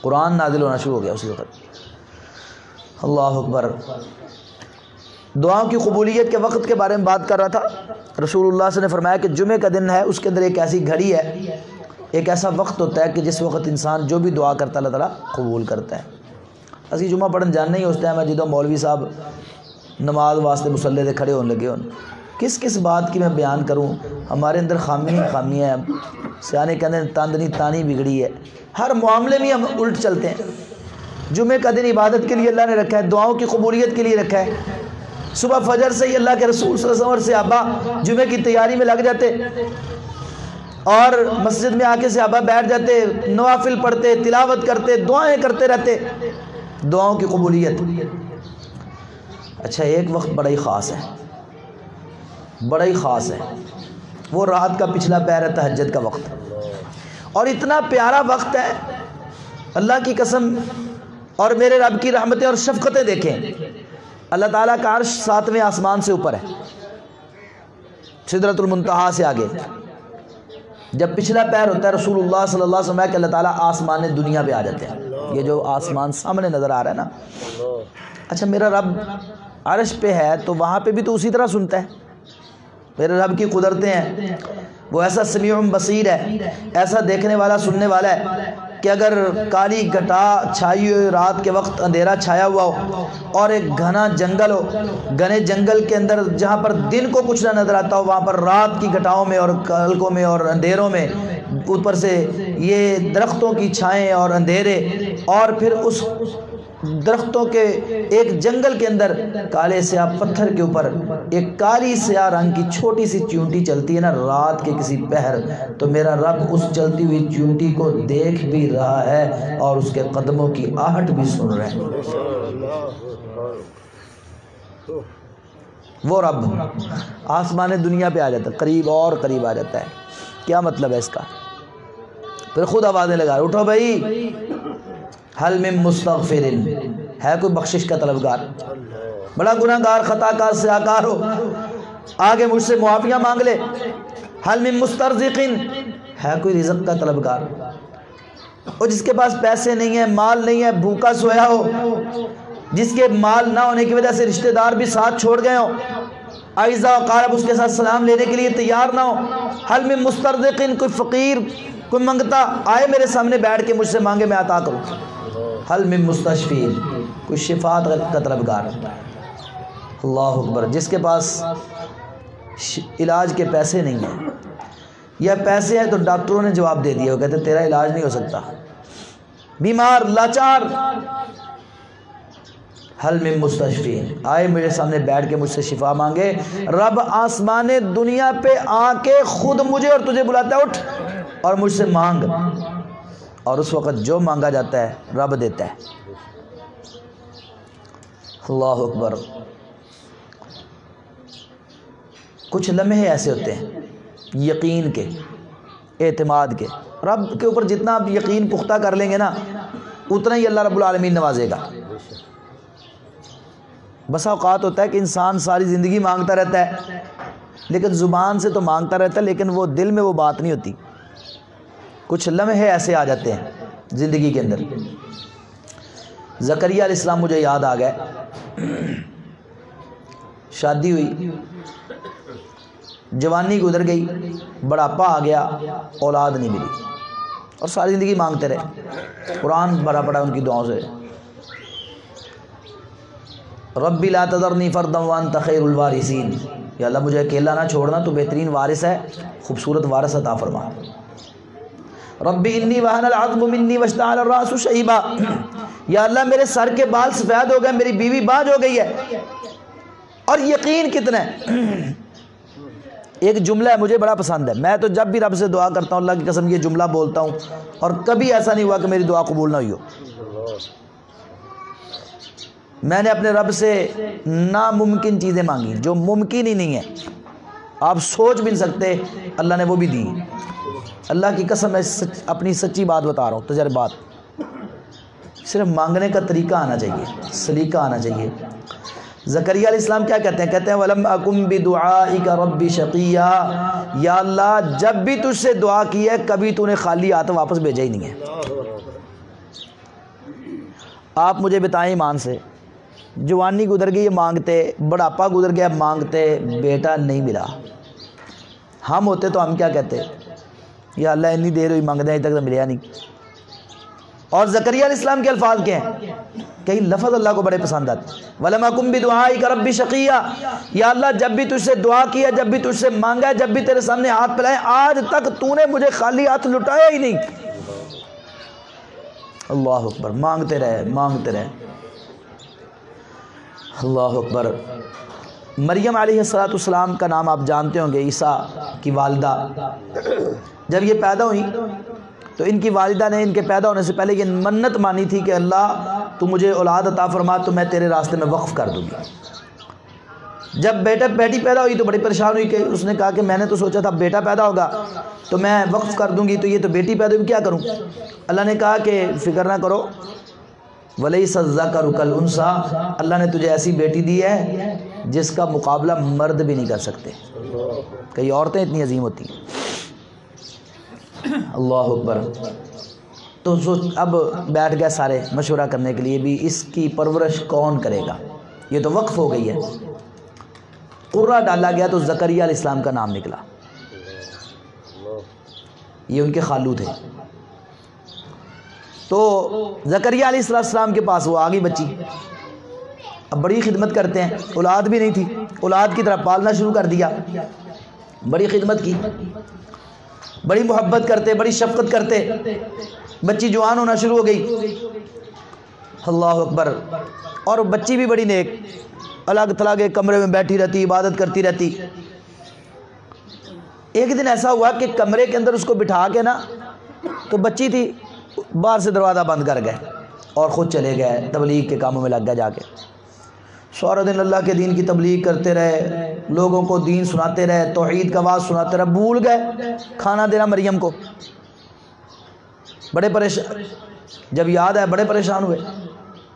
قرآن نازل ہونا شروع ہو گیا اسی وقت۔ اللہ اکبر۔ دعاؤں کی قبولیت کے وقت کے بارے میں بات کر رہا تھا، رسول اللہ صلی اللہ علیہ وسلم نے فرمایا کہ جمعہ کا دن ہے، اس کے اندر ایک ایسی گھڑی ہے، ایک ایسا وقت ہوتا ہے کہ جس وقت انسان جو بھی دعا کرتا اللہ تعالیٰ قبول کرتا ہے۔ اسی جمعہ پڑھن جاننا ہی اس ٹائم ہے جدوں مولوی صاحب نماز واسطے مصلے دے کھڑے ہونے لگے ہون۔ کس کس بات کی میں بیان کروں، ہمارے اندر خامی ہے، سیانے کہتے ہیں تاندنی تانی بگڑی ہے، ہر معاملے میں ہم الٹ چلتے ہیں۔ جمعہ کا دن عبادت کے لیے اللہ نے رکھا ہے، دعاؤں کی قبولیت کے لیے رکھا ہے۔ صبح فجر سے ہی اللہ کے رسول صلی اللہ علیہ وسلم اور صحابہ جمعے کی تیاری میں لگ جاتے اور مسجد میں آ کے صحابہ بیٹھ جاتے، نوافل پڑھتے، تلاوت کرتے، دعائیں کرتے رہتے، دعاؤں کی قبولیت۔ اچھا، ایک وقت بڑا ہی خاص ہے، بڑا ہی خاص ہے، وہ رات کا پچھلا پہر ہے، تہجد کا وقت، اور اتنا پیارا وقت ہے، اللہ کی قسم اور میرے رب کی رحمتیں اور شفقتیں دیکھیں۔ اللہ تعالیٰ کا عرش 7ویں آسمان سے اوپر ہے، سدرۃ المنتہا سے آگے۔ جب پچھلا پہر ہوتا ہے رسول اللہ صلی اللہ علیہ وسلم کہ اللہ تعالیٰ آسمان دنیا پہ آ جاتے ہیں، یہ جو آسمان سامنے نظر آ رہا ہے نا۔ اچھا، میرا رب عرش پہ ہے تو وہاں پہ بھی تو اسی طرح سنتا ہے، میرے رب کی قدرتیں ہیں، وہ ایسا سمیع بصیر ہے، ایسا دیکھنے والا سننے والا ہے کہ اگر کالی گھٹا چھائی ہوئی رات کے وقت اندھیرا چھایا ہوا ہو اور ایک گھنا جنگل ہو، گھنے جنگل کے اندر جہاں پر دن کو کچھ نہ نظر آتا ہو وہاں پر رات کی گھٹاؤں میں اور کلکوں میں اور اندھیروں میں اوپر سے یہ درختوں کی چھائیں اور اندھیرے، اور پھر اس درختوں کے ایک جنگل کے اندر کالے سیاہ پتھر کے اوپر ایک کالی سیاہ رنگ کی چھوٹی سی چیونٹی چلتی ہے نا رات کے کسی پہر، تو میرا رب اس چلتی ہوئی چیونٹی کو دیکھ بھی رہا ہے اور اس کے قدموں کی آہٹ بھی سن رہا ہے۔ وہ رب آسمان دنیا پہ آ جاتا ہے، قریب اور قریب آ جاتا ہے۔ کیا مطلب ہے اس کا؟ پھر خود آوازیں لگا، اٹھو بھائی، حل من مستغفر، ہے کوئی بخشش کا طلبگار؟ بڑا گناہ گار، خطا کار، سیاکار ہو، آگے مجھ سے معافیاں مانگ لے۔ حل من مسترزق، ہے کوئی رزق کا طلبگار؟ اور جس کے پاس پیسے نہیں ہیں، مال نہیں ہے، بھوکا سویا ہو، جس کے مال نہ ہونے کی وجہ سے رشتہ دار بھی ساتھ چھوڑ گئے ہوں، اعزاء و قارب اس کے ساتھ سلام لینے کے لیے تیار نہ ہو۔ حل من مسترزق، کوئی فقیر، کوئی منگتا آئے میرے سامنے بیٹھ کے مجھ سے مانگے، میں عطا کروں۔ حل من مستشفی، کوئی شفاعت کا طلبگار۔ اللہ اکبر، جس کے پاس علاج کے پیسے نہیں ہیں یا پیسے ہیں تو ڈاکٹروں نے جواب دے دیا، وہ کہتے تیرا علاج نہیں ہو سکتا، بیمار لاچار۔ حل من مستشفی، آئے میرے سامنے بیٹھ کے مجھ سے شفا مانگے۔ رب آسمان دنیا پہ آ کے خود مجھے اور تجھے بلاتا ہے، اٹھ اور مجھ سے مانگ، اور اس وقت جو مانگا جاتا ہے رب دیتا ہے۔ اللہ اکبر۔ کچھ لمحے ایسے ہوتے ہیں یقین کے، اعتماد کے، رب کے اوپر جتنا آپ یقین پختہ کر لیں گے نا اتنا ہی اللہ رب العالمین نوازے گا۔ بسا اوقات ہوتا ہے کہ انسان ساری زندگی مانگتا رہتا ہے، لیکن زبان سے تو مانگتا رہتا ہے لیکن وہ دل میں وہ بات نہیں ہوتی۔ کچھ لمحے ایسے آ جاتے ہیں زندگی کے اندر۔ زکریا علیہ السلام مجھے یاد آ گئے، شادی ہوئی، جوانی گزر گئی، بڑھاپا آ گیا، اولاد نہیں ملی، اور ساری زندگی مانگتے رہے۔ قرآن بھرا پڑا ان کی دعاؤں سے، ربی لا تذرنی فردا وانت خیر الوارثین، یا اللہ مجھے اکیلا نہ چھوڑنا، تو بہترین وارث ہے، خوبصورت وارث عطا فرما۔ ربی انی وہن العظم منی واشتعل الراس شیبا، یا اللہ میرے سر کے بال سفید ہو گئے، میری بیوی باج ہو گئی ہے۔ اور یقین کتنا ہے، ایک جملہ ہے مجھے بڑا پسند ہے، میں تو جب بھی رب سے دعا کرتا ہوں اللہ کی قسم یہ جملہ بولتا ہوں، اور کبھی ایسا نہیں ہوا کہ میری دعا قبول نہ ہوئی ہو۔ میں نے اپنے رب سے ناممکن چیزیں مانگی جو ممکن ہی نہیں ہے، آپ سوچ بھی نہیں سکتے، اللہ نے وہ بھی دی۔ اللہ کی قسم میں اپنی سچی بات بتا رہا ہوں، تجربات۔ صرف مانگنے کا طریقہ آنا چاہیے، سلیقہ آنا چاہیے۔ زکریا علیہ السلام کیا کہتے ہیں؟ کہتے ہیں وَلَمْ أَكُمْ بِدُعَائِكَ رَبِّ شَقِيًّا، یا اللہ جب بھی تجھ سے دعا کی ہے کبھی تو نے خالی ہاتھ واپس بھیجا ہی نہیں ہے۔ آپ مجھے بتائیں ایمان سے، جوانی گزر گئی مانگتے، بڑھاپا گزر گیا مانگتے، بیٹا نہیں ملا، ہم ہوتے تو ہم کیا کہتے؟ یا اللہ اتنی دیر ہوئی مانگتے ہیں ابھی تک تو ملیا نہیں۔ اور زکریا علیہ السلام کے الفاظ کیا ہیں؟ کئی لفظ اللہ کو بڑے پسند آتے ہیں، وَلَمْ أَكُمْ بِدُعَائِكَ رَبِّ شَقِيًّا، یا اللہ جب بھی تجھ سے دعا کی ہے، جب بھی تجھ سے مانگا ہے، جب بھی تیرے سامنے ہاتھ پھیلائے، آج تک تو نے مجھے خالی ہاتھ لٹایا ہی نہیں۔ اللہ اکبر، مانگتے رہے مانگتے رہے۔ اللہ اکبر۔ مریم علیہ السلام کا نام آپ جانتے ہوں گے، عیسیٰ کی والدہ۔ جب یہ پیدا ہوئی تو ان کی والدہ نے ان کے پیدا ہونے سے پہلے یہ منت مانی تھی کہ اللہ تو مجھے اولاد عطا فرما تو میں تیرے راستے میں وقف کر دوں گی۔ جب بیٹی پیدا ہوئی تو بڑی پریشان ہوئی کہ اس نے کہا کہ میں نے تو سوچا تھا بیٹا پیدا ہوگا تو میں وقف کر دوں گی، تو یہ تو بیٹی پیدا ہوئی، کیا کروں؟ اللہ نے کہا کہ فکر نہ کرو، وَلَيْسَ الذَّكَرُ كَالْأُنثَىٰ، اللہ نے تجھے ایسی بیٹی دی ہے جس کا مقابلہ مرد بھی نہیں کر سکتے۔ کئی عورتیں اتنی عظیم ہوتی ہیں۔ اللہ اکبر۔ تو اب بیٹھ گئے سارے مشورہ کرنے کے لیے بھی اس کی پرورش کون کرے گا، یہ تو وقف ہو گئی ہے۔ قرہ ڈالا گیا تو زکریا علیہ السلام کا نام نکلا، یہ ان کے خالو تھے۔ تو زکریا علیہ السلام کے پاس وہ آگئی بچی، اب بڑی خدمت کرتے ہیں، اولاد بھی نہیں تھی، اولاد کی طرح پالنا شروع کر دیا، بڑی خدمت کی، بڑی محبت کرتے، بڑی شفقت کرتے، بچی جوان ہونا شروع ہو گئی۔ اللہ اکبر۔ اور بچی بھی بڑی نیک، الگ تھلگ ایک کمرے میں بیٹھی رہتی، عبادت کرتی رہتی۔ ایک دن ایسا ہوا کہ کمرے کے اندر اس کو بٹھا کے نا، تو بچی تھی، باہر سے دروازہ بند کر گئے اور خود چلے گئے تبلیغ کے کاموں میں لگ گئے۔ جا کے سارا دن اللہ کے دین کی تبلیغ کرتے رہے، لوگوں کو دین سناتے رہے، توحید کا آواز سناتے رہے، بھول گئے کھانا دینا مریم کو۔ بڑے پریشان، جب یاد آئے بڑے پریشان ہوئے،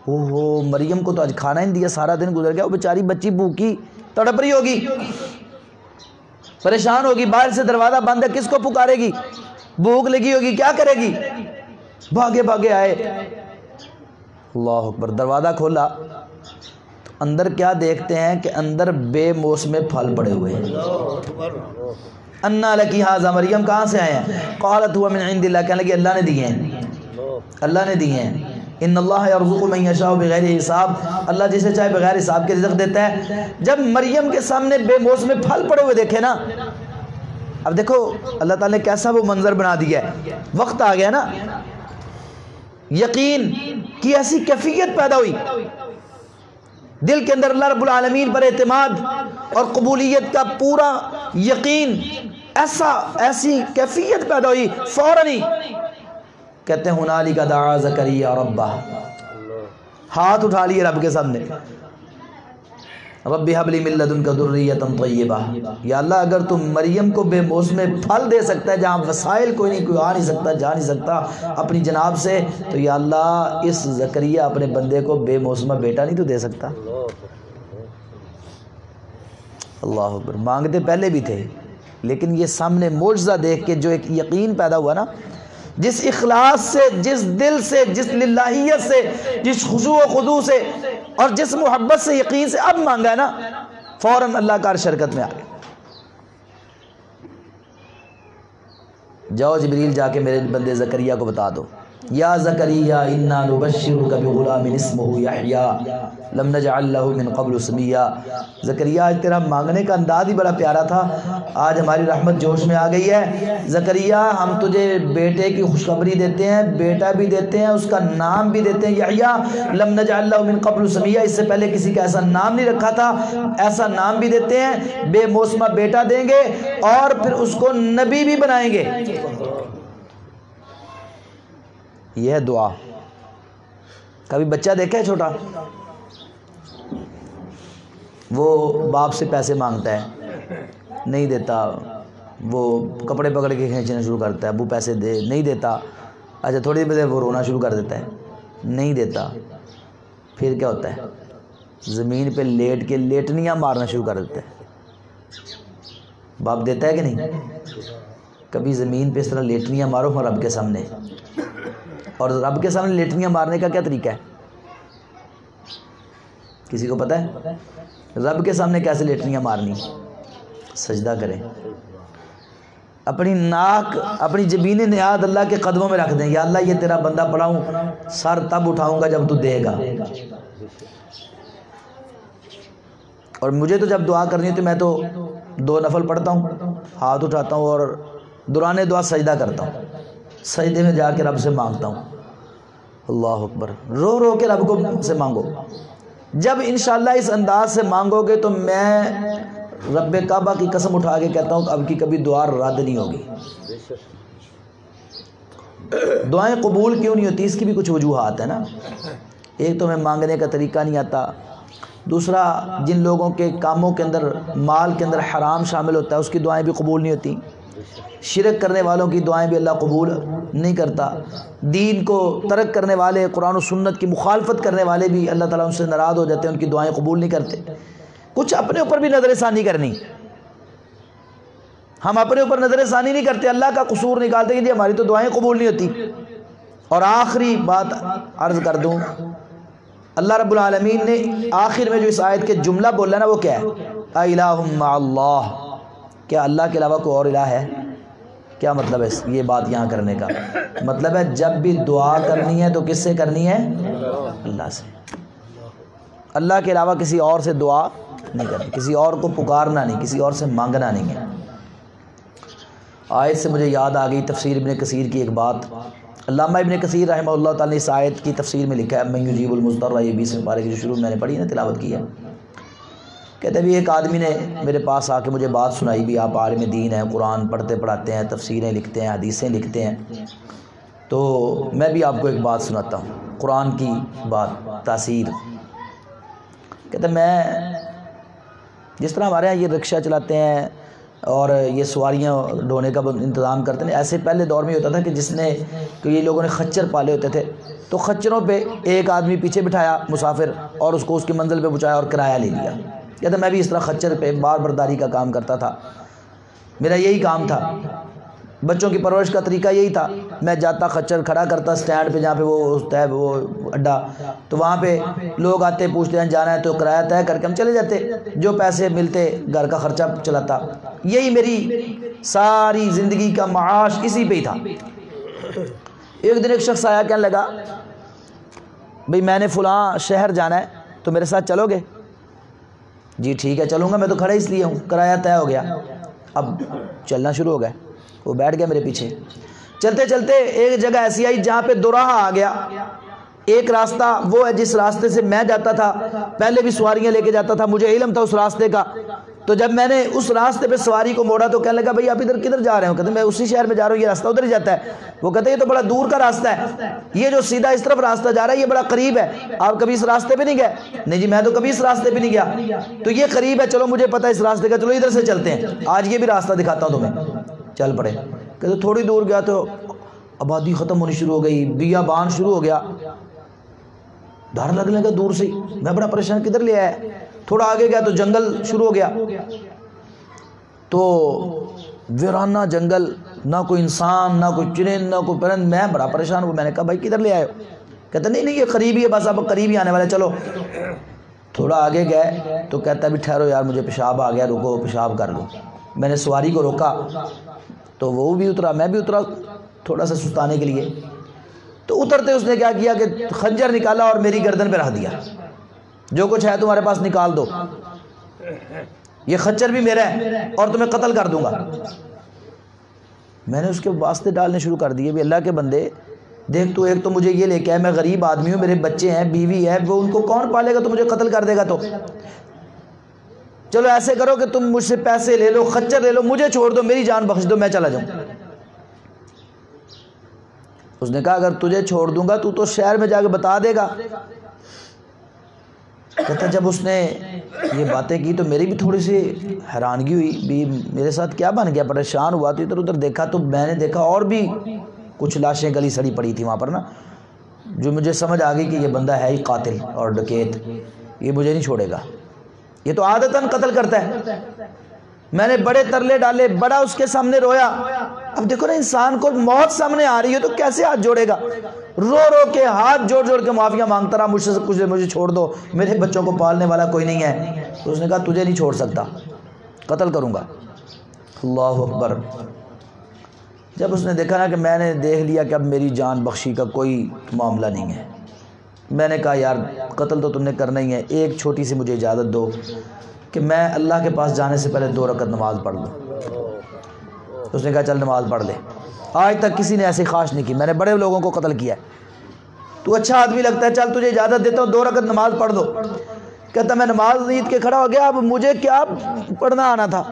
اوہو مریم کو تو آج کھانا ہی نہیں دیا، سارا دن گزر گیا، وہ بیچاری بچی بھوکی تڑپ رہی ہوگی، پریشان ہوگی، باہر سے دروازہ بند ہے، کس کو پکارے گی، بھوک لگی ہوگی، کیا کرے گی؟ بھاگے بھاگے آئے، اللہ اکبر، دروازہ کھولا تو اندر کیا دیکھتے ہیں کہ اندر بے موسم پھل پڑے ہوئے ہیں۔ انا لکی ھذا، مریم کہاں سے آئے ہیں؟ قالت هو من عند اللہ، کہنے لگی اللہ نے دیے ہیں، اللہ نے دیے ہیں۔ ان اللہ یرزق من یشاء بغیر حساب، اللہ جسے چاہے بغیر حساب کے رزق دیتا ہے۔ جب مریم کے سامنے بے موسم پھل پڑے ہوئے دیکھے نا، اب دیکھو اللہ تعالیٰ نے کیسا وہ منظر بنا دیا ہے، وقت آ گیا نا، یقین کی ایسی کیفیت پیدا ہوئی دل کے اندر، اللہ رب العالمین پر اعتماد اور قبولیت کا پورا یقین، ایسی کیفیت پیدا ہوئی، فوراً ہی کہتے ہیں ہنالک دعا زکریا ربہ، ہاتھ اٹھا لیے رب کے سامنے، رب حب لی من لدنک ذریۃ طیبہ، یا اللہ اگر تم مریم کو بے موسم پھل دے سکتا ہے جہاں وسائل کوئی نہیں، کوئی آ نہیں سکتا، جا نہیں سکتا اپنی جناب سے، تو یا اللہ اس زکریا اپنے بندے کو بے موسم بیٹا نہیں تو دے سکتا۔ اللہ اکبر۔ مانگتے پہلے بھی تھے لیکن یہ سامنے معجزہ دیکھ کے جو ایک یقین پیدا ہوا نا، جس اخلاص سے، جس دل سے، جس للہیت سے، جس خضوع و خضوع سے اور جس محبت سے، یقین سے اب مانگا ہے نا، فوراً اللہ کا عرش حرکت میں آ گیا۔ جاؤ جبریل جا کے میرے بندے زکریا کو بتا دو، یا زکریا انا نبشرک بغلام اسمہ یحییٰ لم نجعل لہ من قبل سمیہ۔ زکریا آج تیرا مانگنے کا انداز ہی بڑا پیارا تھا، آج ہماری رحمت جوش میں آ گئی ہے۔ زکریا ہم تجھے بیٹے کی خوشخبری دیتے ہیں، بیٹا بھی دیتے ہیں، اس کا نام بھی دیتے ہیں یحییٰ لم نجعل لہ من قبل سمیہ، اس سے پہلے کسی کا ایسا نام نہیں رکھا تھا، ایسا نام بھی دیتے ہیں، بے موسمہ بیٹا دیں گے اور پھر اس کو نبی بھی بنائیں گے۔ یہ ہے دعا۔ کبھی بچہ دیکھا ہے چھوٹا، وہ باپ سے پیسے مانگتا ہے، نہیں دیتا، وہ کپڑے پکڑ کے کھینچنا شروع کرتا ہے، ابو پیسے دے، نہیں دیتا، اچھا تھوڑی دیر وہ رونا شروع کر دیتا ہے، نہیں دیتا، پھر کیا ہوتا ہے؟ زمین پہ لیٹ کے لیٹنیاں مارنا شروع کر دیتا ہے۔ باپ دیتا ہے کہ نہیں؟ کبھی زمین پہ اس طرح لیٹنیاں مارو رب کے سامنے، اور رب کے سامنے لیٹنیاں مارنے کا کیا طریقہ ہے؟ کسی کو پتہ ہے رب کے سامنے کیسے لیٹنیاں مارنی؟ سجدہ کریں، اپنی ناک، اپنی جبین نیاد اللہ کے قدموں میں رکھ دیں، یا اللہ یہ تیرا بندہ پڑا ہوں، سر تب اٹھاؤں گا جب تو دے گا، اور مجھے تو جب دعا کرنی ہوتی میں تو 2 نفل پڑھتا ہوں، ہاتھ اٹھاتا ہوں اور دوران دعا سجدہ کرتا ہوں، سجدے میں جا کے رب سے مانگتا ہوں، اللہ اکبر، رو رو کے رب کو سے مانگو۔ جب انشاءاللہ اس انداز سے مانگو گے تو میں رب کعبہ کی قسم اٹھا کے کہتا ہوں کہ اب کی کبھی دعا رد نہیں ہوگی۔ دعائیں قبول کیوں نہیں ہوتی؟ اس کی بھی کچھ وجوہات ہیں نا۔ ایک تو ہمیں مانگنے کا طریقہ نہیں آتا، دوسرا جن لوگوں کے کاموں کے اندر، مال کے اندر حرام شامل ہوتا ہے اس کی دعائیں بھی قبول نہیں ہوتی، شرک کرنے والوں کی دعائیں بھی اللہ قبول نہیں کرتا، دین کو ترک کرنے والے، قرآن و سنت کی مخالفت کرنے والے بھی اللہ تعالیٰ ان سے ناراض ہو جاتے ہیں، ان کی دعائیں قبول نہیں کرتے۔ کچھ اپنے اوپر بھی نظر ثانی کرنی، ہم اپنے اوپر نظر ثانی نہیں کرتے، اللہ کا قصور نکالتے کہ جی ہماری تو دعائیں قبول نہیں ہوتی۔ اور آخری بات عرض کر دوں، اللہ رب العالمین نے آخر میں جو اس آیت کے جملہ بولا نا وہ کیا ہے؟ اِلٰہٌ مع اللہ، کیا اللہ کے علاوہ کوئی اور الہ ہے؟ کیا مطلب ہے یہ بات یہاں کرنے کا؟ مطلب ہے جب بھی دعا کرنی ہے تو کس سے کرنی ہے؟ اللہ سے، اللہ کے علاوہ کسی اور سے دعا نہیں کرنی، کسی اور کو پکارنا نہیں، کسی اور سے مانگنا نہیں ہے۔ آیت سے مجھے یاد آ گئی تفسیر ابن کثیر کی ایک بات، علامہ ابن کثیر رحمہ اللہ تعالیٰ نے اس آیت کی تفسیر میں لکھا ہے، من یجیب المضطر، یہ 20 پارے کی جو شروع میں نے پڑھی نا، تلاوت کی ہے، کہتے بھی ایک آدمی نے میرے پاس آ کے مجھے بات سنائی، بھی آپ عالم دین ہیں، قرآن پڑھتے پڑھاتے ہیں، تفسیریں لکھتے ہیں، حدیثیں لکھتے ہیں، تو میں بھی آپ کو ایک بات سناتا ہوں، قرآن کی بات، تاثیر۔ کہتے میں جس طرح ہمارے ہاں یہ رکشہ چلاتے ہیں اور یہ سواریاں ڈھونے کا انتظام کرتے ہیں، ایسے پہلے دور میں ہوتا تھا کہ جس نے کہ یہ لوگوں نے خچر پالے ہوتے تھے، تو خچروں پہ ایک آدمی پیچھے بٹھایا مسافر، اور اس کو اس کی منزل پہ پہنچایا اور کرایہ لے لیا۔ کہتا میں بھی اس طرح خچر پہ بار برداری کا کام کرتا تھا، میرا یہی کام تھا، بچوں کی پرورش کا طریقہ یہی تھا، میں جاتا خچر کھڑا کرتا سٹینڈ پہ جہاں پہ وہ ہوتا ہے وہ اڈا، تو وہاں پہ لوگ آتے پوچھتے ہیں جانا ہے تو کرایہ طے کر کے ہم چلے جاتے، جو پیسے ملتے گھر کا خرچہ چلاتا، یہی میری ساری زندگی کا معاش اسی پہ ہی تھا۔ ایک دن ایک شخص آیا، کہنے لگا بھئی میں نے فلاں شہر جانا ہے تو میرے ساتھ چلو گے؟ جی ٹھیک ہے چلوں گا، میں تو کھڑا اس لیے ہوں، کرایہ طے ہو گیا۔ اب چلنا شروع ہو گیا، وہ بیٹھ گیا میرے پیچھے، چلتے چلتے ایک جگہ ایسی آئی جہاں پہ دو راہ آ گیا، ایک راستہ وہ ہے جس راستے سے میں جاتا تھا، پہلے بھی سواریاں لے کے جاتا تھا، مجھے علم تھا اس راستے کا، تو جب میں نے اس راستے پہ سواری کو موڑا تو کہنے لگا بھئی آپ ادھر کدھر جا رہے ہو؟ کہتے میں اسی شہر میں جا رہا ہوں، یہ راستہ ادھر ہی جاتا ہے۔ وہ کہتے یہ تو بڑا دور کا راستہ ہے، یہ جو سیدھا اس طرف راستہ جا رہا ہے یہ بڑا قریب ہے، آپ کبھی اس راستے پہ نہیں گئے؟ نہیں جی میں تو کبھی اس راستے پہ نہیں گیا، تو یہ قریب ہے، چلو مجھے پتہ ہے اس راستے کا، چلو ادھر سے چلتے ہیں، آج یہ بھی راستہ دکھاتا ہوں تمہیں۔ چل پڑے، کہتے تھوڑی دور گیا تو آبادی ختم ہونی شروع ہو گئی، بیابان شروع ہو گیا، ڈر لگنے لگا دور سے ہی، میں بڑا پریشان کدھر لے آیا، تھوڑا آگے گیا تو جنگل شروع ہو گیا، تو ویرانہ جنگل، نہ کوئی انسان، نہ کوئی چرند، نہ کوئی پرند، میں بڑا پریشان ہوں۔ میں نے کہا بھائی کدھر لے آئے ہو؟ کہتا نہیں یہ قریب ہی ہے، بس اب قریب ہی آنے والے، چلو۔ تھوڑا آگے گئے تو کہتا بھی ٹھہرو یار مجھے پیشاب آ گیا، رکو پیشاب کر لو۔ میں نے سواری کو روکا، تو وہ بھی اترا، میں بھی اترا تھوڑا سا سستانے کے لیے. تو اترتے اس نے کیا کیا کہ خنجر نکالا اور میری گردن پہ رکھ دیا. جو کچھ ہے تمہارے پاس نکال دو، یہ خنجر بھی میرا ہے اور تمہیں قتل کر دوں گا. میں نے اس کے واسطے ڈالنے شروع کر دیے، بھی اللہ کے بندے دیکھ، تو ایک تو مجھے یہ لے کے آئے، میں غریب آدمی ہوں، میرے بچے ہیں، بیوی ہے، وہ ان کو کون پالے گا؟ تو مجھے قتل کر دے گا. تو چلو ایسے کرو کہ تم مجھ سے پیسے لے لو، خنجر لے لو، مجھے چھوڑ دو، میری جان بخش دو، میں چلا جاؤں. اس نے کہا اگر تجھے چھوڑ دوں گا تو شہر میں جا کے بتا دے گا. کہتا جب اس نے یہ باتیں کی تو میری بھی تھوڑی سی حیرانگی ہوئی، بھی میرے ساتھ کیا بن گیا، پریشان ہوا. تو ادھر ادھر دیکھا تو میں نے دیکھا اور بھی کچھ لاشیں گلی سڑی پڑی تھی وہاں پر نا، جو مجھے سمجھ آ گئی کہ یہ بندہ ہے ہی قاتل اور ڈکیت، یہ مجھے نہیں چھوڑے گا، یہ تو عادتاً قتل کرتا ہے. میں نے بڑے ترلے ڈالے، بڑا اس کے سامنے رویا. اب دیکھو نا، انسان کو موت سامنے آ رہی ہے تو کیسے ہاتھ جوڑے گا؟ رو رو کے ہاتھ جوڑ جوڑ کے معافیاں مانگتا رہا، مجھ سے کچھ مجھے چھوڑ دو، میرے بچوں کو پالنے والا کوئی نہیں ہے. تو اس نے کہا تجھے نہیں چھوڑ سکتا، قتل کروں گا. اللہ اکبر. جب اس نے دیکھا نا کہ میں نے دیکھ لیا کہ اب میری جان بخشی کا کوئی معاملہ نہیں ہے، میں نے کہا یار قتل تو تم نے کرنا ہی ہے، ایک چھوٹی سی مجھے اجازت دو کہ میں اللہ کے پاس جانے سے پہلے 2 رکعت نماز پڑھ لوں. اس نے کہا چل نماز پڑھ لے. آج تک کسی نے ایسی خواہش نہیں کی، میں نے بڑے لوگوں کو قتل کیا ہے، تو اچھا آدمی لگتا ہے، چل تجھے اجازت دیتا ہوں 2 رکعت نماز پڑھ دو. کہتا میں نماز عید کے کھڑا ہو گیا، اب مجھے کیا پڑھنا آنا تھا؟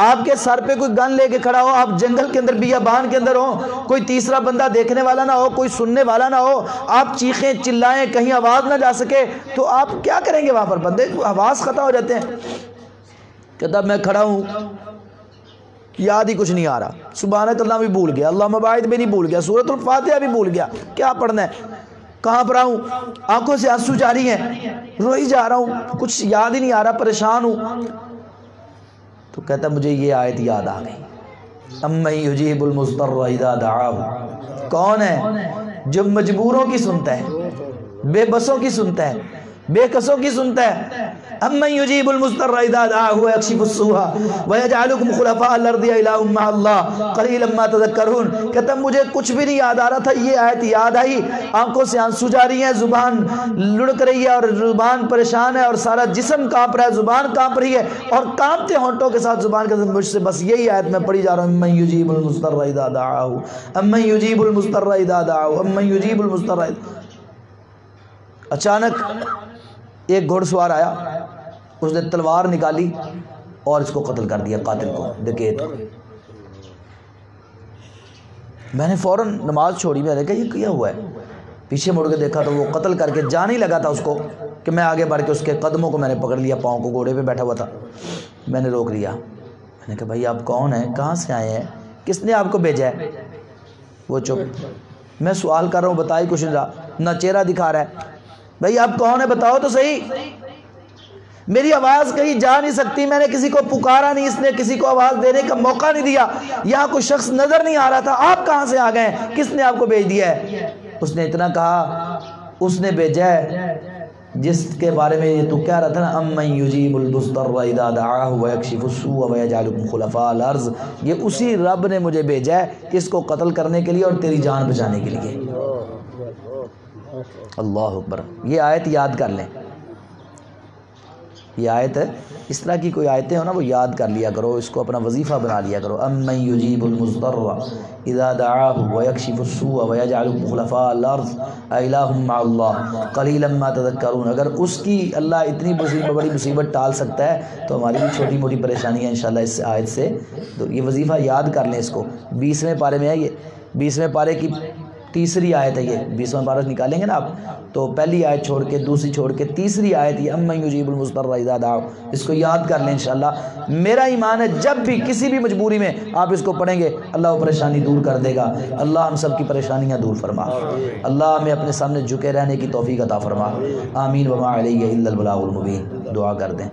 آپ کے سر پہ کوئی گن لے کے کھڑا ہو، آپ جنگل کے اندر بیابان کے اندر ہو، کوئی تیسرا بندہ دیکھنے والا نہ ہو، کوئی سننے والا نہ ہو، آپ چیخیں چلائیں کہیں آواز نہ جا سکے، تو آپ کیا کریں گے وہاں پر؟ بندے آواز خطا ہو جاتے ہیں. کہتا میں کھڑا ہوں، یاد ہی کچھ نہیں آ رہا، سبحانک اللہ بھی بھول گیا، اللہم باعث بھی نہیں بھول گیا، سورۃ الفاتحہ بھی بھول گیا، کیا پڑھنا ہے، کہاں پر آؤں، آنکھوں سے آنسو جاری ہیں، روئی جا رہا ہوں، کچھ یاد ہی نہیں آ رہا، پریشان ہوں. تو کہتا مجھے یہ آیت یاد آ گئی، امن یجیب المضطر اذا دعاہ. کون ہے جو مجبوروں کی سنتا ہے، بے بسوں کی سنتا ہے، بے کسوں کی سنتا ہے؟ امن یجیب المضطر اذا دعاہ ویکشف السوء ویجعلکم خلفاء الارض الہ مع اللہ قلیلا ما تذکرون. کہتا مجھے کچھ بھی نہیں یاد آ رہا تھا، یہ آیت یاد آئی، آنکھوں سے آنسو جاری ہیں، زبان لڑک رہی ہے اور زبان پریشان ہے اور سارا جسم کانپ رہا ہے، زبان کانپ رہی ہے اور کانپتے ہونٹوں کے ساتھ زبان کے مجھ سے بس یہی آیت میں پڑھی جا رہا ہوں، امن یجیب المضطر اذا دعاہ امن یجیب المضطر اذا دعاہ امن یجیب المضطر. اچانک ایک گھوڑ سوار آیا، اس نے تلوار نکالی اور اس کو قتل کر دیا، قاتل کو، ڈکیت کو. میں نے فوراً نماز چھوڑی، میں نے کہا یہ کیا ہوا ہے؟ پیچھے مڑ کے دیکھا تو وہ قتل کر کے جان ہی لگا تھا اس کو، کہ میں آگے بڑھ کے اس کے قدموں کو میں نے پکڑ لیا، پاؤں کو، گھوڑے پہ بیٹھا ہوا تھا، میں نے روک لیا. میں نے کہا بھائی آپ کون ہیں، کہاں سے آئے ہیں، کس نے آپ کو بھیجا ہے؟ وہ چپ. میں سوال کر رہا ہوں، بتا ہی کچھ نہیں رہا، نہ چہرہ دکھا رہا ہے. بھائی آپ کون ہیں بتاؤ تو صحیح. میری آواز کہیں جا نہیں سکتی، میں نے کسی کو پکارا نہیں، اس نے کسی کو آواز دینے کا موقع نہیں دیا، یہاں کوئی شخص نظر نہیں آ رہا تھا، آپ کہاں سے آ گئے، کس نے آپ کو بھیج دیا ہے؟ اس نے اتنا کہا، اس نے بھیجا ہے جس کے بارے میں یہ تو کہہ رہا تھا نا، امن یجیب المضطر اذا دعاہ ویکشف السوء ویجعلکم خلفاء الارض، یہ اسی رب نے مجھے بھیجا ہے اس کو قتل کرنے کے لیے اور تیری جان بچانے کے لیے. اللہ اکبر. یہ آیت یاد کر لیں، یہ آیت ہے، اس طرح کی کوئی آیتیں ہو نا وہ یاد کر لیا کرو، اس کو اپنا وظیفہ بنا لیا کرو. امن یجیب المضطر اذا دعاہ ویکشف السوء ویجعلکم خلفاء الارض الہ مع اللہ قلیلا ما تذکرون. اگر اس کی اللہ اتنی بڑی مصیبت ٹال سکتا ہے تو ہماری بھی چھوٹی موٹی پریشانیاں انشاءاللہ اس آیت سے. تو یہ وظیفہ یاد کر لیں، اس کو 20ویں پارے میں ہے، یہ 20ویں پارے کی تیسری آیت ہے، یہ 20واں پارہ نکالیں گے نا آپ تو پہلی آیت چھوڑ کے، دوسری چھوڑ کے، تیسری آیت یہ امن یجیب المضطر اذا دعاہ. اس کو یاد کر لیں انشاءاللہ. میرا ایمان ہے جب بھی کسی بھی مجبوری میں آپ اس کو پڑھیں گے اللہ وہ پریشانی دور کر دے گا. اللہ ہم سب کی پریشانیاں دور فرما، اللہ ہمیں اپنے سامنے جھکے رہنے کی توفیق عطا فرما. آمین. وما علیہ الا البلاغ المبین. دعا کر دیں.